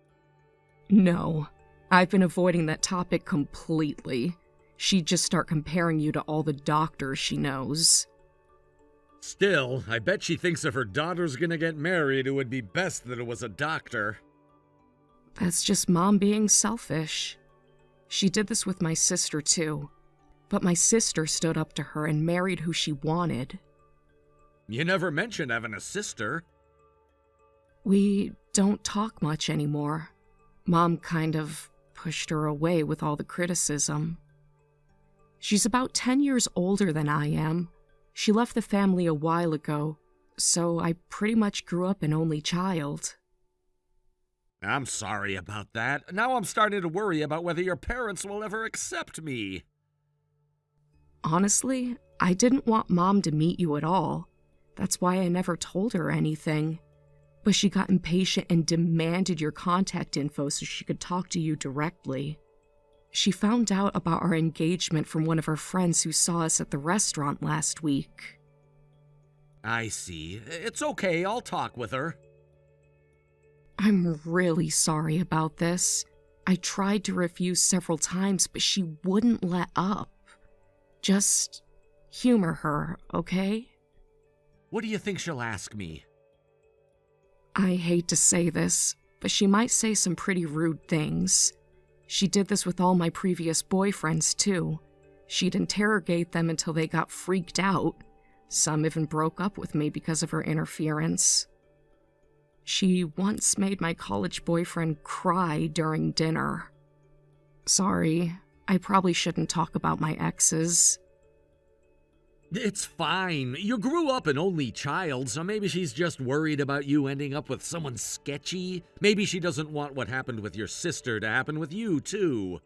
No, I've been avoiding that topic completely. She'd just start comparing you to all the doctors she knows. Still, I bet she thinks if her daughter's gonna get married, it would be best that it was a doctor. That's just Mom being selfish. She did this with my sister too, but my sister stood up to her and married who she wanted. You never mentioned having a sister. We don't talk much anymore. Mom kind of pushed her away with all the criticism. She's about 10 years older than I am. She left the family a while ago, so I pretty much grew up an only child. I'm sorry about that. Now I'm starting to worry about whether your parents will ever accept me. Honestly, I didn't want Mom to meet you at all. That's why I never told her anything. But she got impatient and demanded your contact info so she could talk to you directly. She found out about our engagement from one of her friends who saw us at the restaurant last week. I see. It's okay, I'll talk with her. I'm really sorry about this. I tried to refuse several times, but she wouldn't let up. Just humor her, okay? What do you think she'll ask me? I hate to say this, but she might say some pretty rude things. She did this with all my previous boyfriends, too. She'd interrogate them until they got freaked out. Some even broke up with me because of her interference. She once made my college boyfriend cry during dinner. Sorry, I probably shouldn't talk about my exes. It's fine. You grew up an only child, so maybe she's just worried about you ending up with someone sketchy. Maybe she doesn't want what happened with your sister to happen with you, too.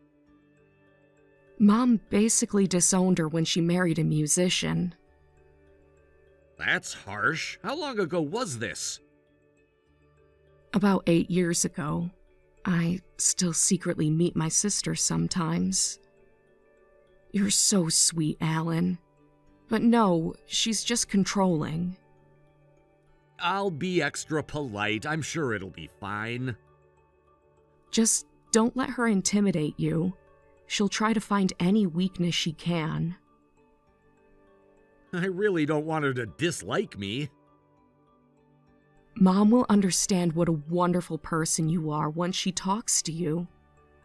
Mom basically disowned her when she married a musician. That's harsh. How long ago was this? About 8 years ago. I still secretly meet my sister sometimes. You're so sweet, Alan. But no, she's just controlling. I'll be extra polite. I'm sure it'll be fine. Just don't let her intimidate you. She'll try to find any weakness she can. I really don't want her to dislike me. Mom will understand what a wonderful person you are once she talks to you.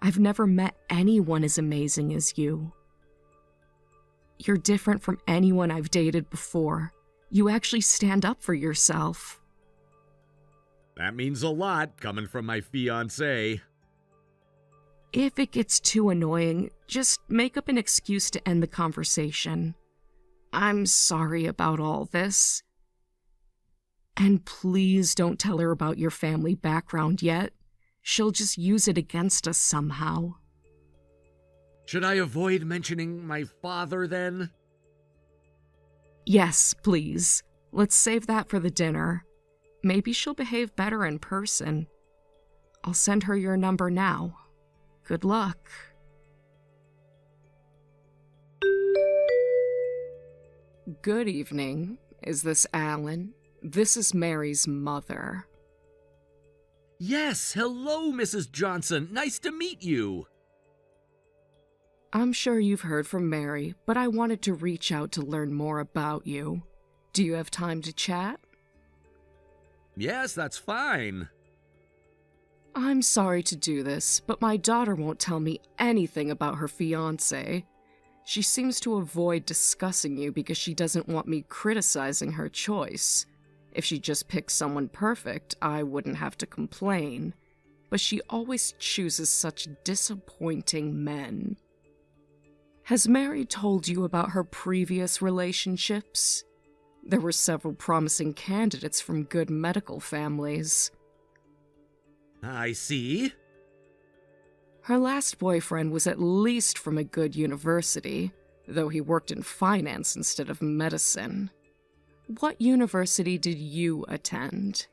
I've never met anyone as amazing as you. You're different from anyone I've dated before. You actually stand up for yourself. That means a lot, coming from my fiancé. If it gets too annoying, just make up an excuse to end the conversation. I'm sorry about all this. And please don't tell her about your family background yet. She'll just use it against us somehow. Should I avoid mentioning my father, then? Yes, please. Let's save that for the dinner. Maybe she'll behave better in person. I'll send her your number now. Good luck. Good evening. Is this Alan? This is Mary's mother. Yes, hello, Mrs. Johnson. Nice to meet you. I'm sure you've heard from Mary, but I wanted to reach out to learn more about you. Do you have time to chat? Yes, that's fine. I'm sorry to do this, but my daughter won't tell me anything about her fiancé. She seems to avoid discussing you because she doesn't want me criticizing her choice. If she just picked someone perfect, I wouldn't have to complain. But she always chooses such disappointing men. Has Mary told you about her previous relationships? There were several promising candidates from good medical families. I see. Her last boyfriend was at least from a good university, though he worked in finance instead of medicine. What university did you attend?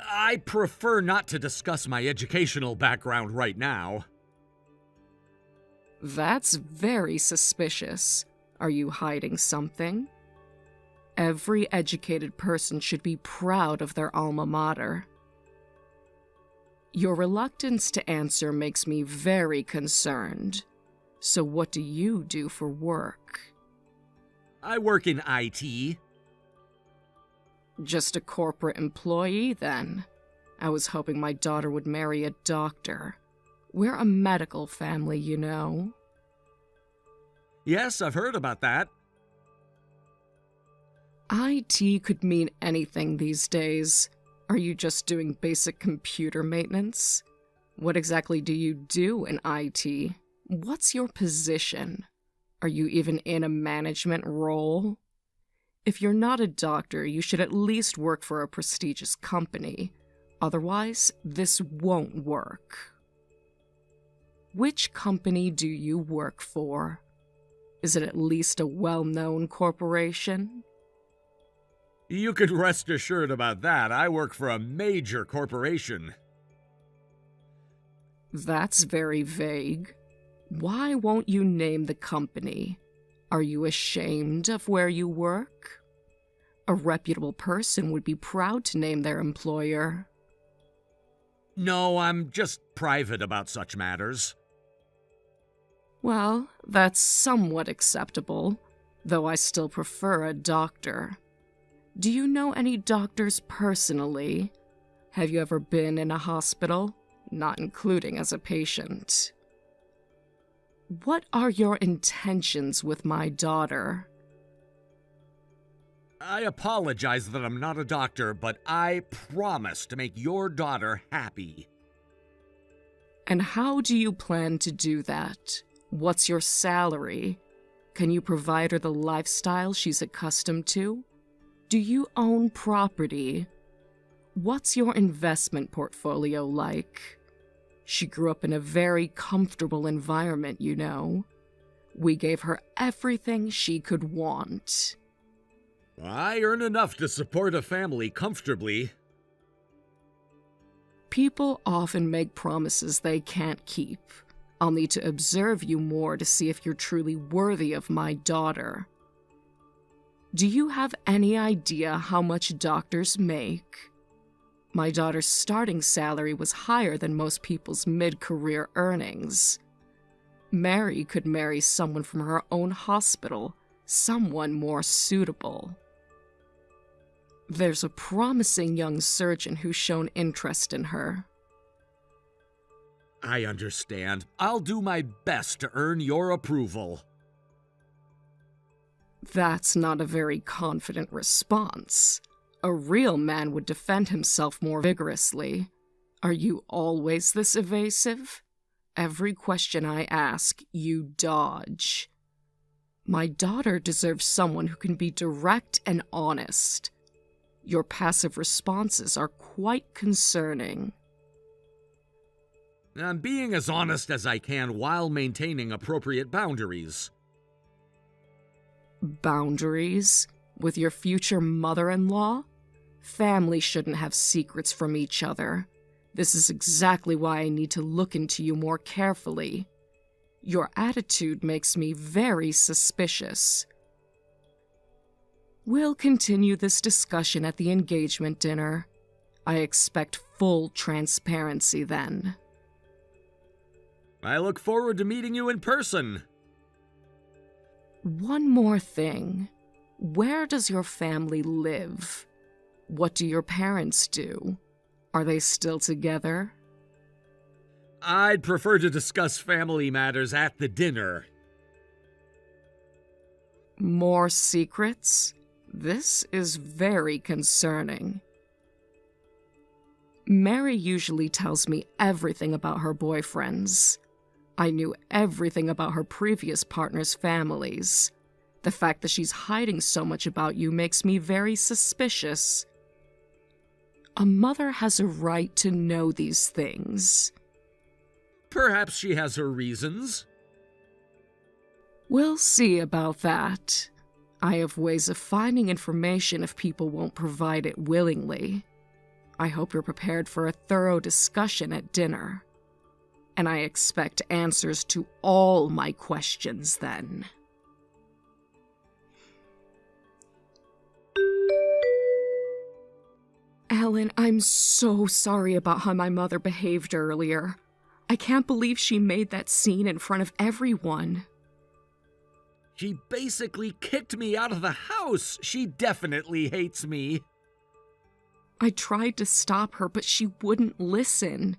I prefer not to discuss my educational background right now. That's very suspicious. Are you hiding something? Every educated person should be proud of their alma mater. Your reluctance to answer makes me very concerned. So what do you do for work? I work in IT. Just a corporate employee, then. I was hoping my daughter would marry a doctor. We're a medical family, you know. Yes, I've heard about that. IT could mean anything these days. Are you just doing basic computer maintenance? What exactly do you do in IT? What's your position? Are you even in a management role? If you're not a doctor, you should at least work for a prestigious company. Otherwise, this won't work. Which company do you work for? Is it at least a well-known corporation? You can rest assured about that. I work for a major corporation. That's very vague. Why won't you name the company? Are you ashamed of where you work? A reputable person would be proud to name their employer. No, I'm just private about such matters. Well, that's somewhat acceptable, though I still prefer a doctor. Do you know any doctors personally? Have you ever been in a hospital? Not including as a patient. What are your intentions with my daughter? I apologize that I'm not a doctor, but I promise to make your daughter happy. And how do you plan to do that? What's your salary? Can you provide her the lifestyle she's accustomed to? Do you own property? What's your investment portfolio like? She grew up in a very comfortable environment, you know. We gave her everything she could want. I earn enough to support a family comfortably. People often make promises they can't keep. I'll need to observe you more to see if you're truly worthy of my daughter. Do you have any idea how much doctors make? My daughter's starting salary was higher than most people's mid-career earnings. Mary could marry someone from her own hospital, someone more suitable. There's a promising young surgeon who's shown interest in her. I understand. I'll do my best to earn your approval. That's not a very confident response. A real man would defend himself more vigorously. Are you always this evasive? Every question I ask, you dodge. My daughter deserves someone who can be direct and honest. Your passive responses are quite concerning. I'm being as honest as I can while maintaining appropriate boundaries. Boundaries? With your future mother-in-law? Family shouldn't have secrets from each other. This is exactly why I need to look into you more carefully. Your attitude makes me very suspicious. We'll continue this discussion at the engagement dinner. I expect full transparency then. I look forward to meeting you in person. One more thing. Where does your family live? What do your parents do? Are they still together? I'd prefer to discuss family matters at the dinner. More secrets? This is very concerning. Mary usually tells me everything about her boyfriends. I knew everything about her previous partners' families. The fact that she's hiding so much about you makes me very suspicious. A mother has a right to know these things. Perhaps she has her reasons. We'll see about that. I have ways of finding information if people won't provide it willingly. I hope you're prepared for a thorough discussion at dinner. And I expect answers to all my questions then. Ellen, I'm so sorry about how my mother behaved earlier. I can't believe she made that scene in front of everyone. She basically kicked me out of the house. She definitely hates me. I tried to stop her, but she wouldn't listen.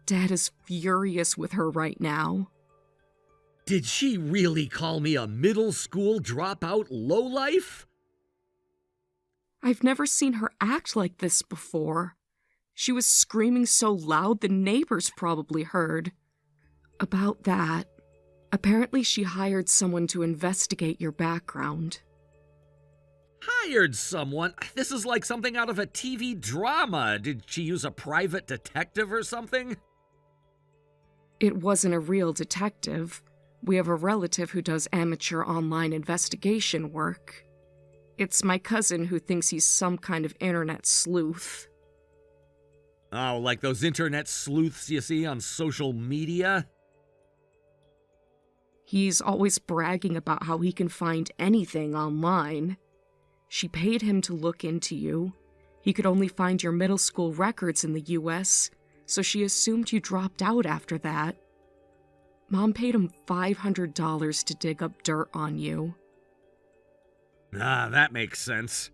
Dad is furious with her right now. Did she really call me a middle school dropout lowlife? I've never seen her act like this before. She was screaming so loud the neighbors probably heard. About that, apparently she hired someone to investigate your background. Hired someone? This is like something out of a TV drama. Did she use a private detective or something? It wasn't a real detective. We have a relative who does amateur online investigation work. It's my cousin who thinks he's some kind of internet sleuth. Oh, like those internet sleuths you see on social media? He's always bragging about how he can find anything online. She paid him to look into you. He could only find your middle school records in the US, so she assumed you dropped out after that. Mom paid him $500 to dig up dirt on you. Ah, that makes sense.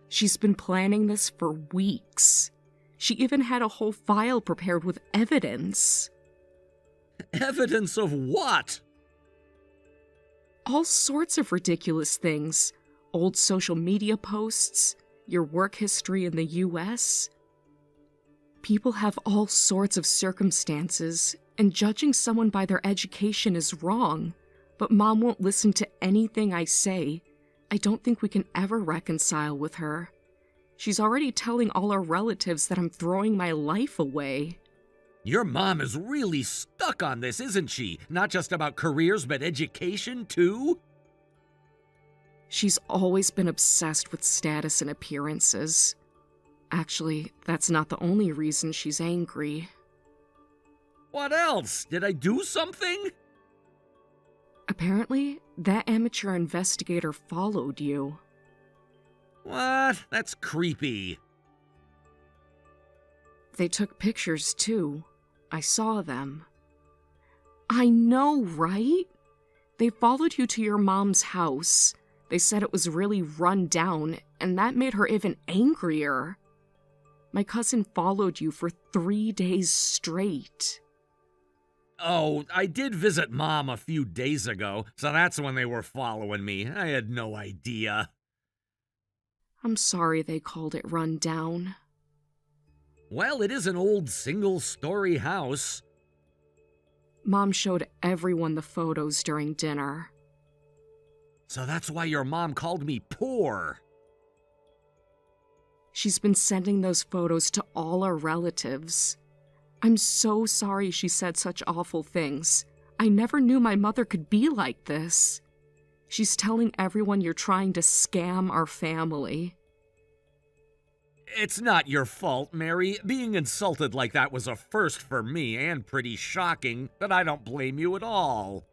She's been planning this for weeks. She even had a whole file prepared with evidence. Evidence of what? All sorts of ridiculous things. Old social media posts, your work history in the US. People have all sorts of circumstances, and judging someone by their education is wrong. But Mom won't listen to anything I say. I don't think we can ever reconcile with her. She's already telling all our relatives that I'm throwing my life away. Your mom is really stuck on this, isn't she? Not just about careers, but education, too? She's always been obsessed with status and appearances. Actually, that's not the only reason she's angry. What else? Did I do something? Apparently, that amateur investigator followed you. What? That's creepy. They took pictures, too. I saw them. I know, right? They followed you to your mom's house. They said it was really run down, and that made her even angrier. My cousin followed you for 3 days straight. Oh, I did visit Mom a few days ago, so that's when they were following me. I had no idea. I'm sorry they called it run down. Well, it is an old single-story house. Mom showed everyone the photos during dinner. So that's why your mom called me poor. She's been sending those photos to all our relatives. I'm so sorry she said such awful things. I never knew my mother could be like this. She's telling everyone you're trying to scam our family. It's not your fault, Mary. Being insulted like that was a first for me and pretty shocking, but I don't blame you at all.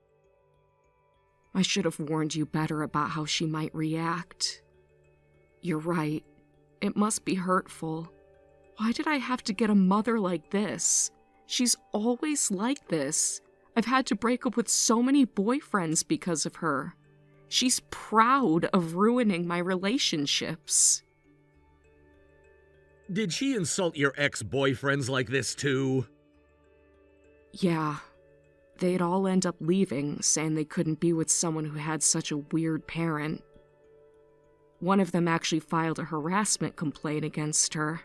I should have warned you better about how she might react. You're right. It must be hurtful. Why did I have to get a mother like this? She's always like this. I've had to break up with so many boyfriends because of her. She's proud of ruining my relationships. Did she insult your ex-boyfriends like this too? Yeah. They'd all end up leaving, saying they couldn't be with someone who had such a weird parent. One of them actually filed a harassment complaint against her.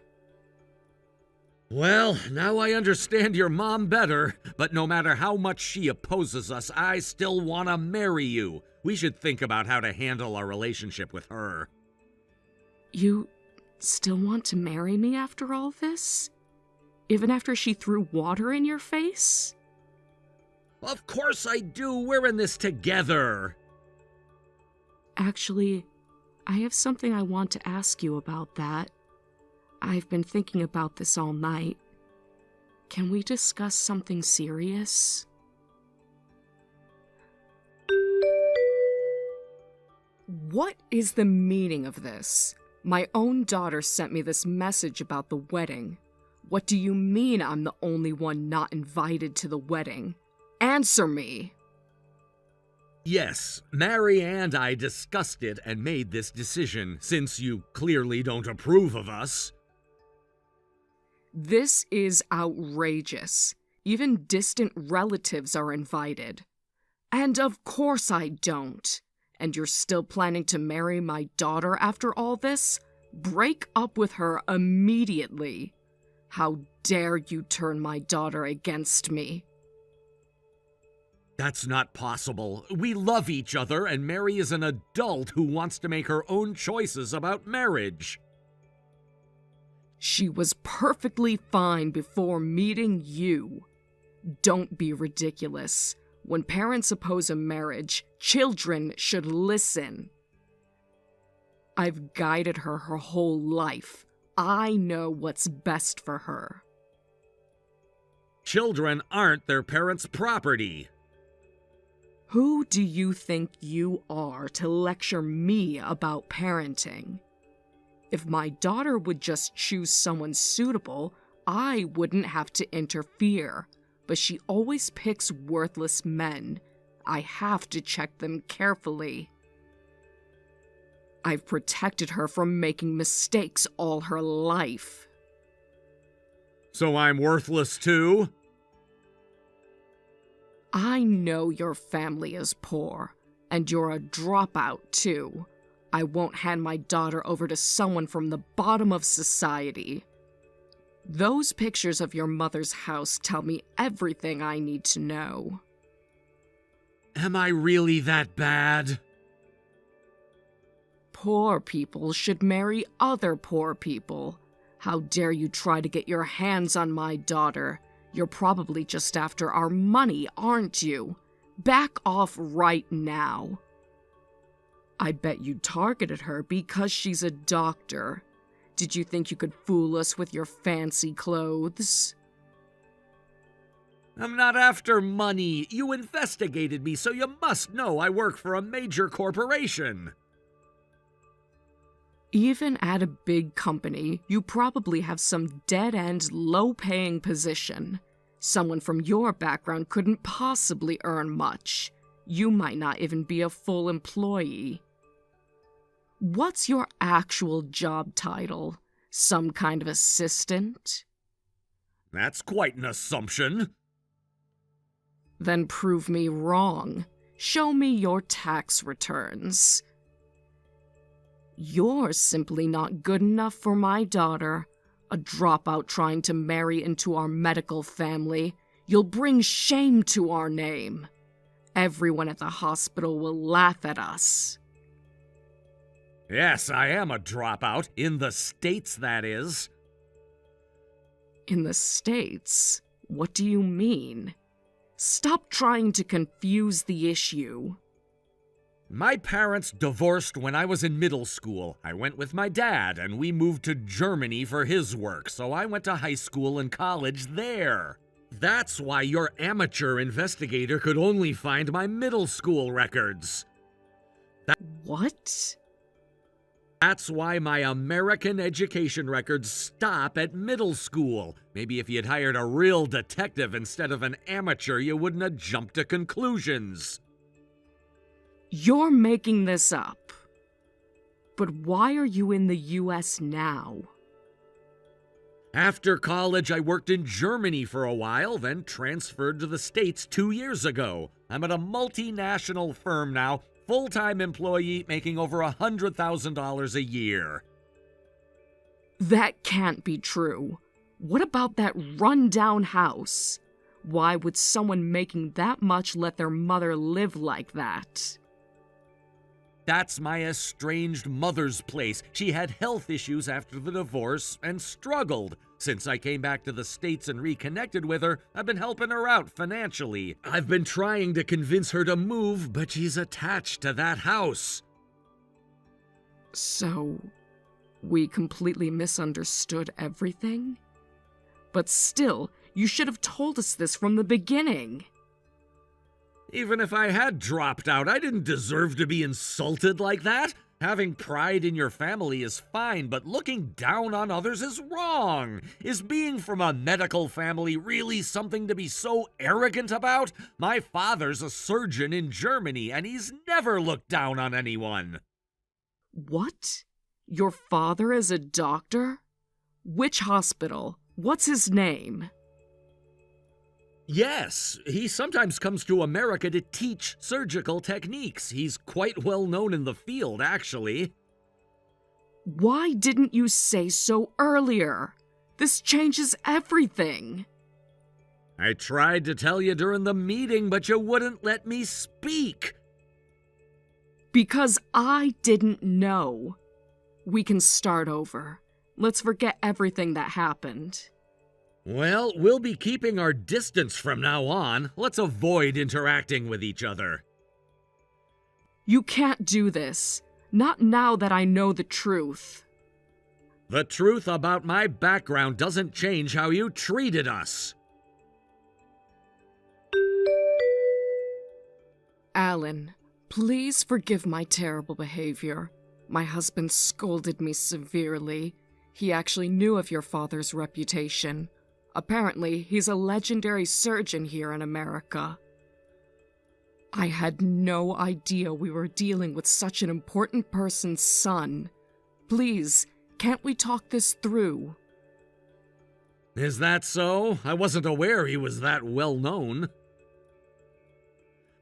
Well, now I understand your mom better, but no matter how much she opposes us, I still want to marry you. We should think about how to handle our relationship with her. You still want to marry me after all this? Even after she threw water in your face? Of course I do. We're in this together. Actually, I have something I want to ask you about that. I've been thinking about this all night. Can we discuss something serious? What is the meaning of this? My own daughter sent me this message about the wedding. What do you mean I'm the only one not invited to the wedding? Answer me! Yes, Mary and I discussed it and made this decision, since you clearly don't approve of us. This is outrageous. Even distant relatives are invited. And of course I don't. And you're still planning to marry my daughter after all this? Break up with her immediately. How dare you turn my daughter against me? That's not possible. We love each other, and Mary is an adult who wants to make her own choices about marriage. She was perfectly fine before meeting you. Don't be ridiculous. When parents oppose a marriage, children should listen. I've guided her whole life. I know what's best for her. Children aren't their parents' property. Who do you think you are to lecture me about parenting? If my daughter would just choose someone suitable, I wouldn't have to interfere. But she always picks worthless men. I have to check them carefully. I've protected her from making mistakes all her life. So I'm worthless too? I know your family is poor, and you're a dropout too. I won't hand my daughter over to someone from the bottom of society. Those pictures of your mother's house tell me everything I need to know. Am I really that bad? Poor people should marry other poor people. How dare you try to get your hands on my daughter? You're probably just after our money, aren't you? Back off right now. I bet you targeted her because she's a doctor. Did you think you could fool us with your fancy clothes? I'm not after money. You investigated me, so you must know I work for a major corporation. Even at a big company, you probably have some dead-end, low-paying position. Someone from your background couldn't possibly earn much. You might not even be a full employee. What's your actual job title? Some kind of assistant? That's quite an assumption. Then prove me wrong. Show me your tax returns. You're simply not good enough for my daughter. A dropout trying to marry into our medical family. You'll bring shame to our name. Everyone at the hospital will laugh at us. Yes, I am a dropout. In the States, that is. In the States? What do you mean? Stop trying to confuse the issue. My parents divorced when I was in middle school. I went with my dad, and we moved to Germany for his work, so I went to high school and college there. That's why your amateur investigator could only find my middle school records. What? That's why my American education records stop at middle school. Maybe if you'd hired a real detective instead of an amateur, you wouldn't have jumped to conclusions. You're making this up. But why are you in the US now? After college, I worked in Germany for a while, then transferred to the States 2 years ago. I'm at a multinational firm now, full-time employee making over $100,000 a year. That can't be true. What about that run-down house? Why would someone making that much let their mother live like that? That's my estranged mother's place. She had health issues after the divorce and struggled. Since I came back to the States and reconnected with her, I've been helping her out financially. I've been trying to convince her to move, but she's attached to that house. So, we completely misunderstood everything? But still, you should have told us this from the beginning. Even if I had dropped out, I didn't deserve to be insulted like that. Having pride in your family is fine, but looking down on others is wrong. Is being from a medical family really something to be so arrogant about? My father's a surgeon in Germany, and he's never looked down on anyone. What? Your father is a doctor? Which hospital? What's his name? Yes, he sometimes comes to America to teach surgical techniques. He's quite well known in the field, actually. Why didn't you say so earlier? This changes everything. I tried to tell you during the meeting, but you wouldn't let me speak. Because I didn't know. We can start over. Let's forget everything that happened. Well, we'll be keeping our distance from now on. Let's avoid interacting with each other. You can't do this. Not now that I know the truth. The truth about my background doesn't change how you treated us. Alan, please forgive my terrible behavior. My husband scolded me severely. He actually knew of your father's reputation. Apparently, he's a legendary surgeon here in America. I had no idea we were dealing with such an important person's son. Please, can't we talk this through? Is that so? I wasn't aware he was that well known.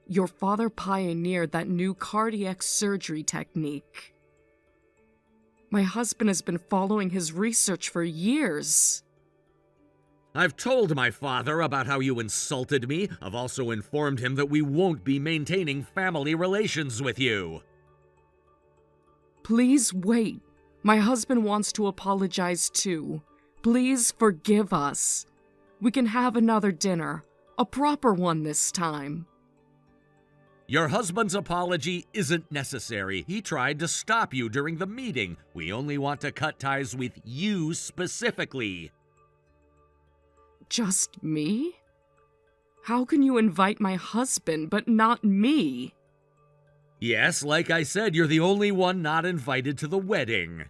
Your father pioneered that new cardiac surgery technique. My husband has been following his research for years. I've told my father about how you insulted me. I've also informed him that we won't be maintaining family relations with you. Please wait. My husband wants to apologize too. Please forgive us. We can have another dinner, a proper one this time. Your husband's apology isn't necessary. He tried to stop you during the meeting. We only want to cut ties with you specifically. Just me? How can you invite my husband but not me? Yes, like I said, you're the only one not invited to the wedding.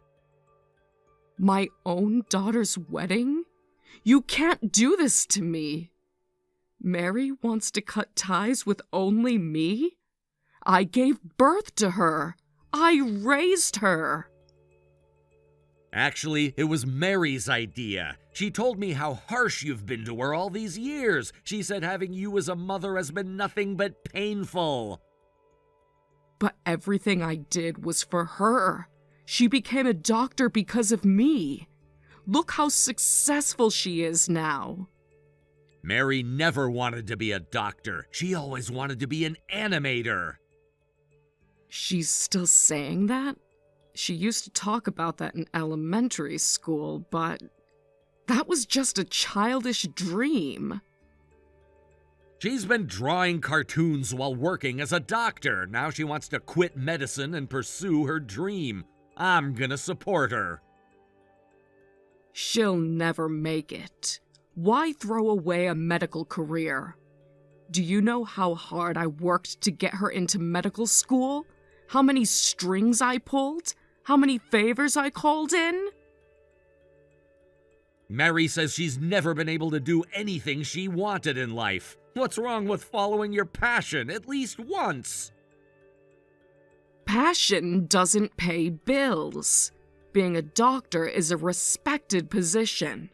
My own daughter's wedding? You can't do this to me. Mary wants to cut ties with only me? I gave birth to her. I raised her. Actually, it was Mary's idea. She told me how harsh you've been to her all these years. She said having you as a mother has been nothing but painful. But everything I did was for her. She became a doctor because of me. Look how successful she is now. Mary never wanted to be a doctor. She always wanted to be an animator. She's still saying that? She used to talk about that in elementary school, but that was just a childish dream. She's been drawing cartoons while working as a doctor. Now she wants to quit medicine and pursue her dream. I'm gonna support her. She'll never make it. Why throw away a medical career? Do you know how hard I worked to get her into medical school? How many strings I pulled? How many favors I called in? Mary says she's never been able to do anything she wanted in life. What's wrong with following your passion at least once? Passion doesn't pay bills. Being a doctor is a respected position.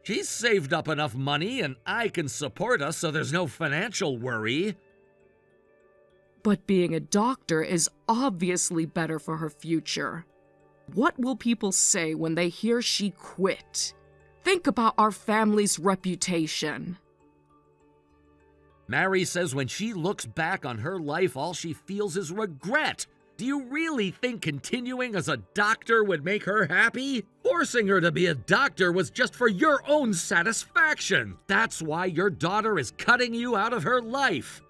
She's saved up enough money and I can support us so there's no financial worry. But being a doctor is obviously better for her future. What will people say when they hear she quit? Think about our family's reputation. Mary says when she looks back on her life, all she feels is regret. Do you really think continuing as a doctor would make her happy? Forcing her to be a doctor was just for your own satisfaction. That's why your daughter is cutting you out of her life.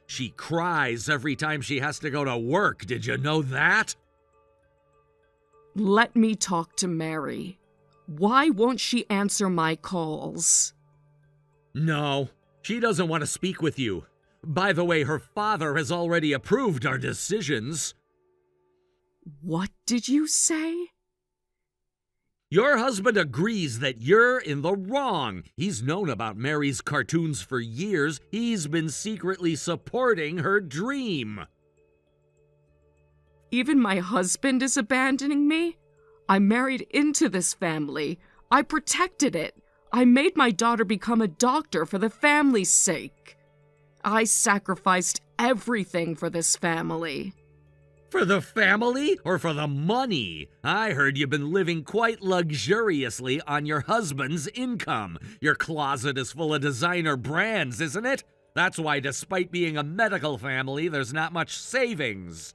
She cries every time she has to go to work. Did you know that? Let me talk to Mary. Why won't she answer my calls? No, she doesn't want to speak with you. By the way, her father has already approved our decisions. What did you say? Your husband agrees that you're in the wrong. He's known about Mary's cartoons for years. He's been secretly supporting her dream. Even my husband is abandoning me? I married into this family. I protected it. I made my daughter become a doctor for the family's sake. I sacrificed everything for this family. For the family or for the money? I heard you've been living quite luxuriously on your husband's income. Your closet is full of designer brands, isn't it? That's why, despite being a medical family, there's not much savings.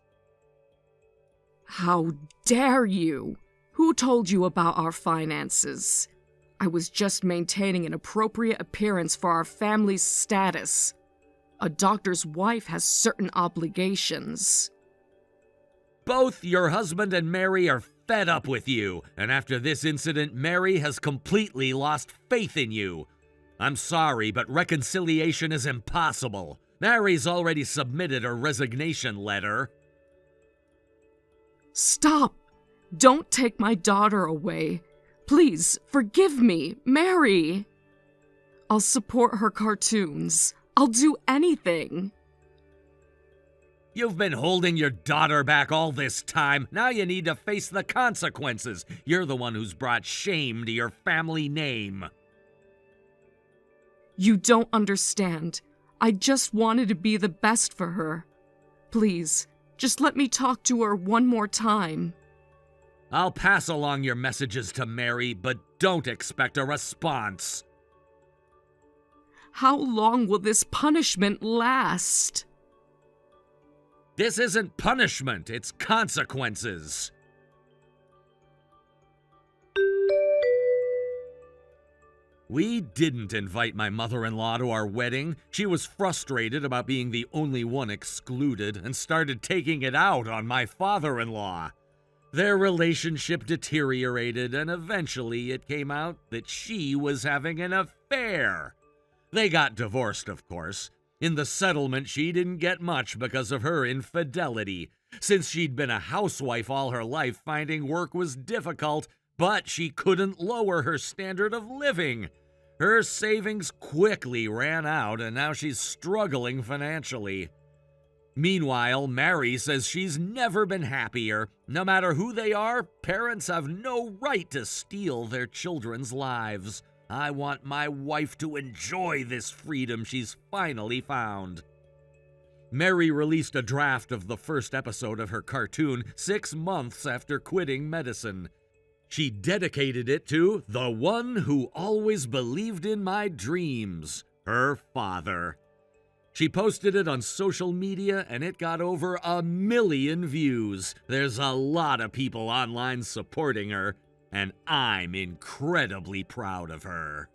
How dare you? Who told you about our finances? I was just maintaining an appropriate appearance for our family's status. A doctor's wife has certain obligations. Both your husband and Mary are fed up with you, and after this incident, Mary has completely lost faith in you. I'm sorry, but reconciliation is impossible. Mary's already submitted her resignation letter. Stop! Don't take my daughter away. Please, forgive me, Mary. I'll support her cartoons. I'll do anything. You've been holding your daughter back all this time. Now you need to face the consequences. You're the one who's brought shame to your family name. You don't understand. I just wanted to be the best for her. Please, just let me talk to her one more time. I'll pass along your messages to Mary, but don't expect a response. How long will this punishment last? This isn't punishment, it's consequences. We didn't invite my mother-in-law to our wedding. She was frustrated about being the only one excluded and started taking it out on my father-in-law. Their relationship deteriorated, and eventually it came out that she was having an affair. They got divorced, of course. In the settlement, she didn't get much because of her infidelity. Since she'd been a housewife all her life, finding work was difficult, but she couldn't lower her standard of living. Her savings quickly ran out, and now she's struggling financially. Meanwhile, Mary says she's never been happier. No matter who they are, parents have no right to steal their children's lives. I want my wife to enjoy this freedom she's finally found. Mary released a draft of the first episode of her cartoon 6 months after quitting medicine. She dedicated it to the one who always believed in my dreams, her father. She posted it on social media and it got over 1 million views. There's a lot of people online supporting her, and I'm incredibly proud of her.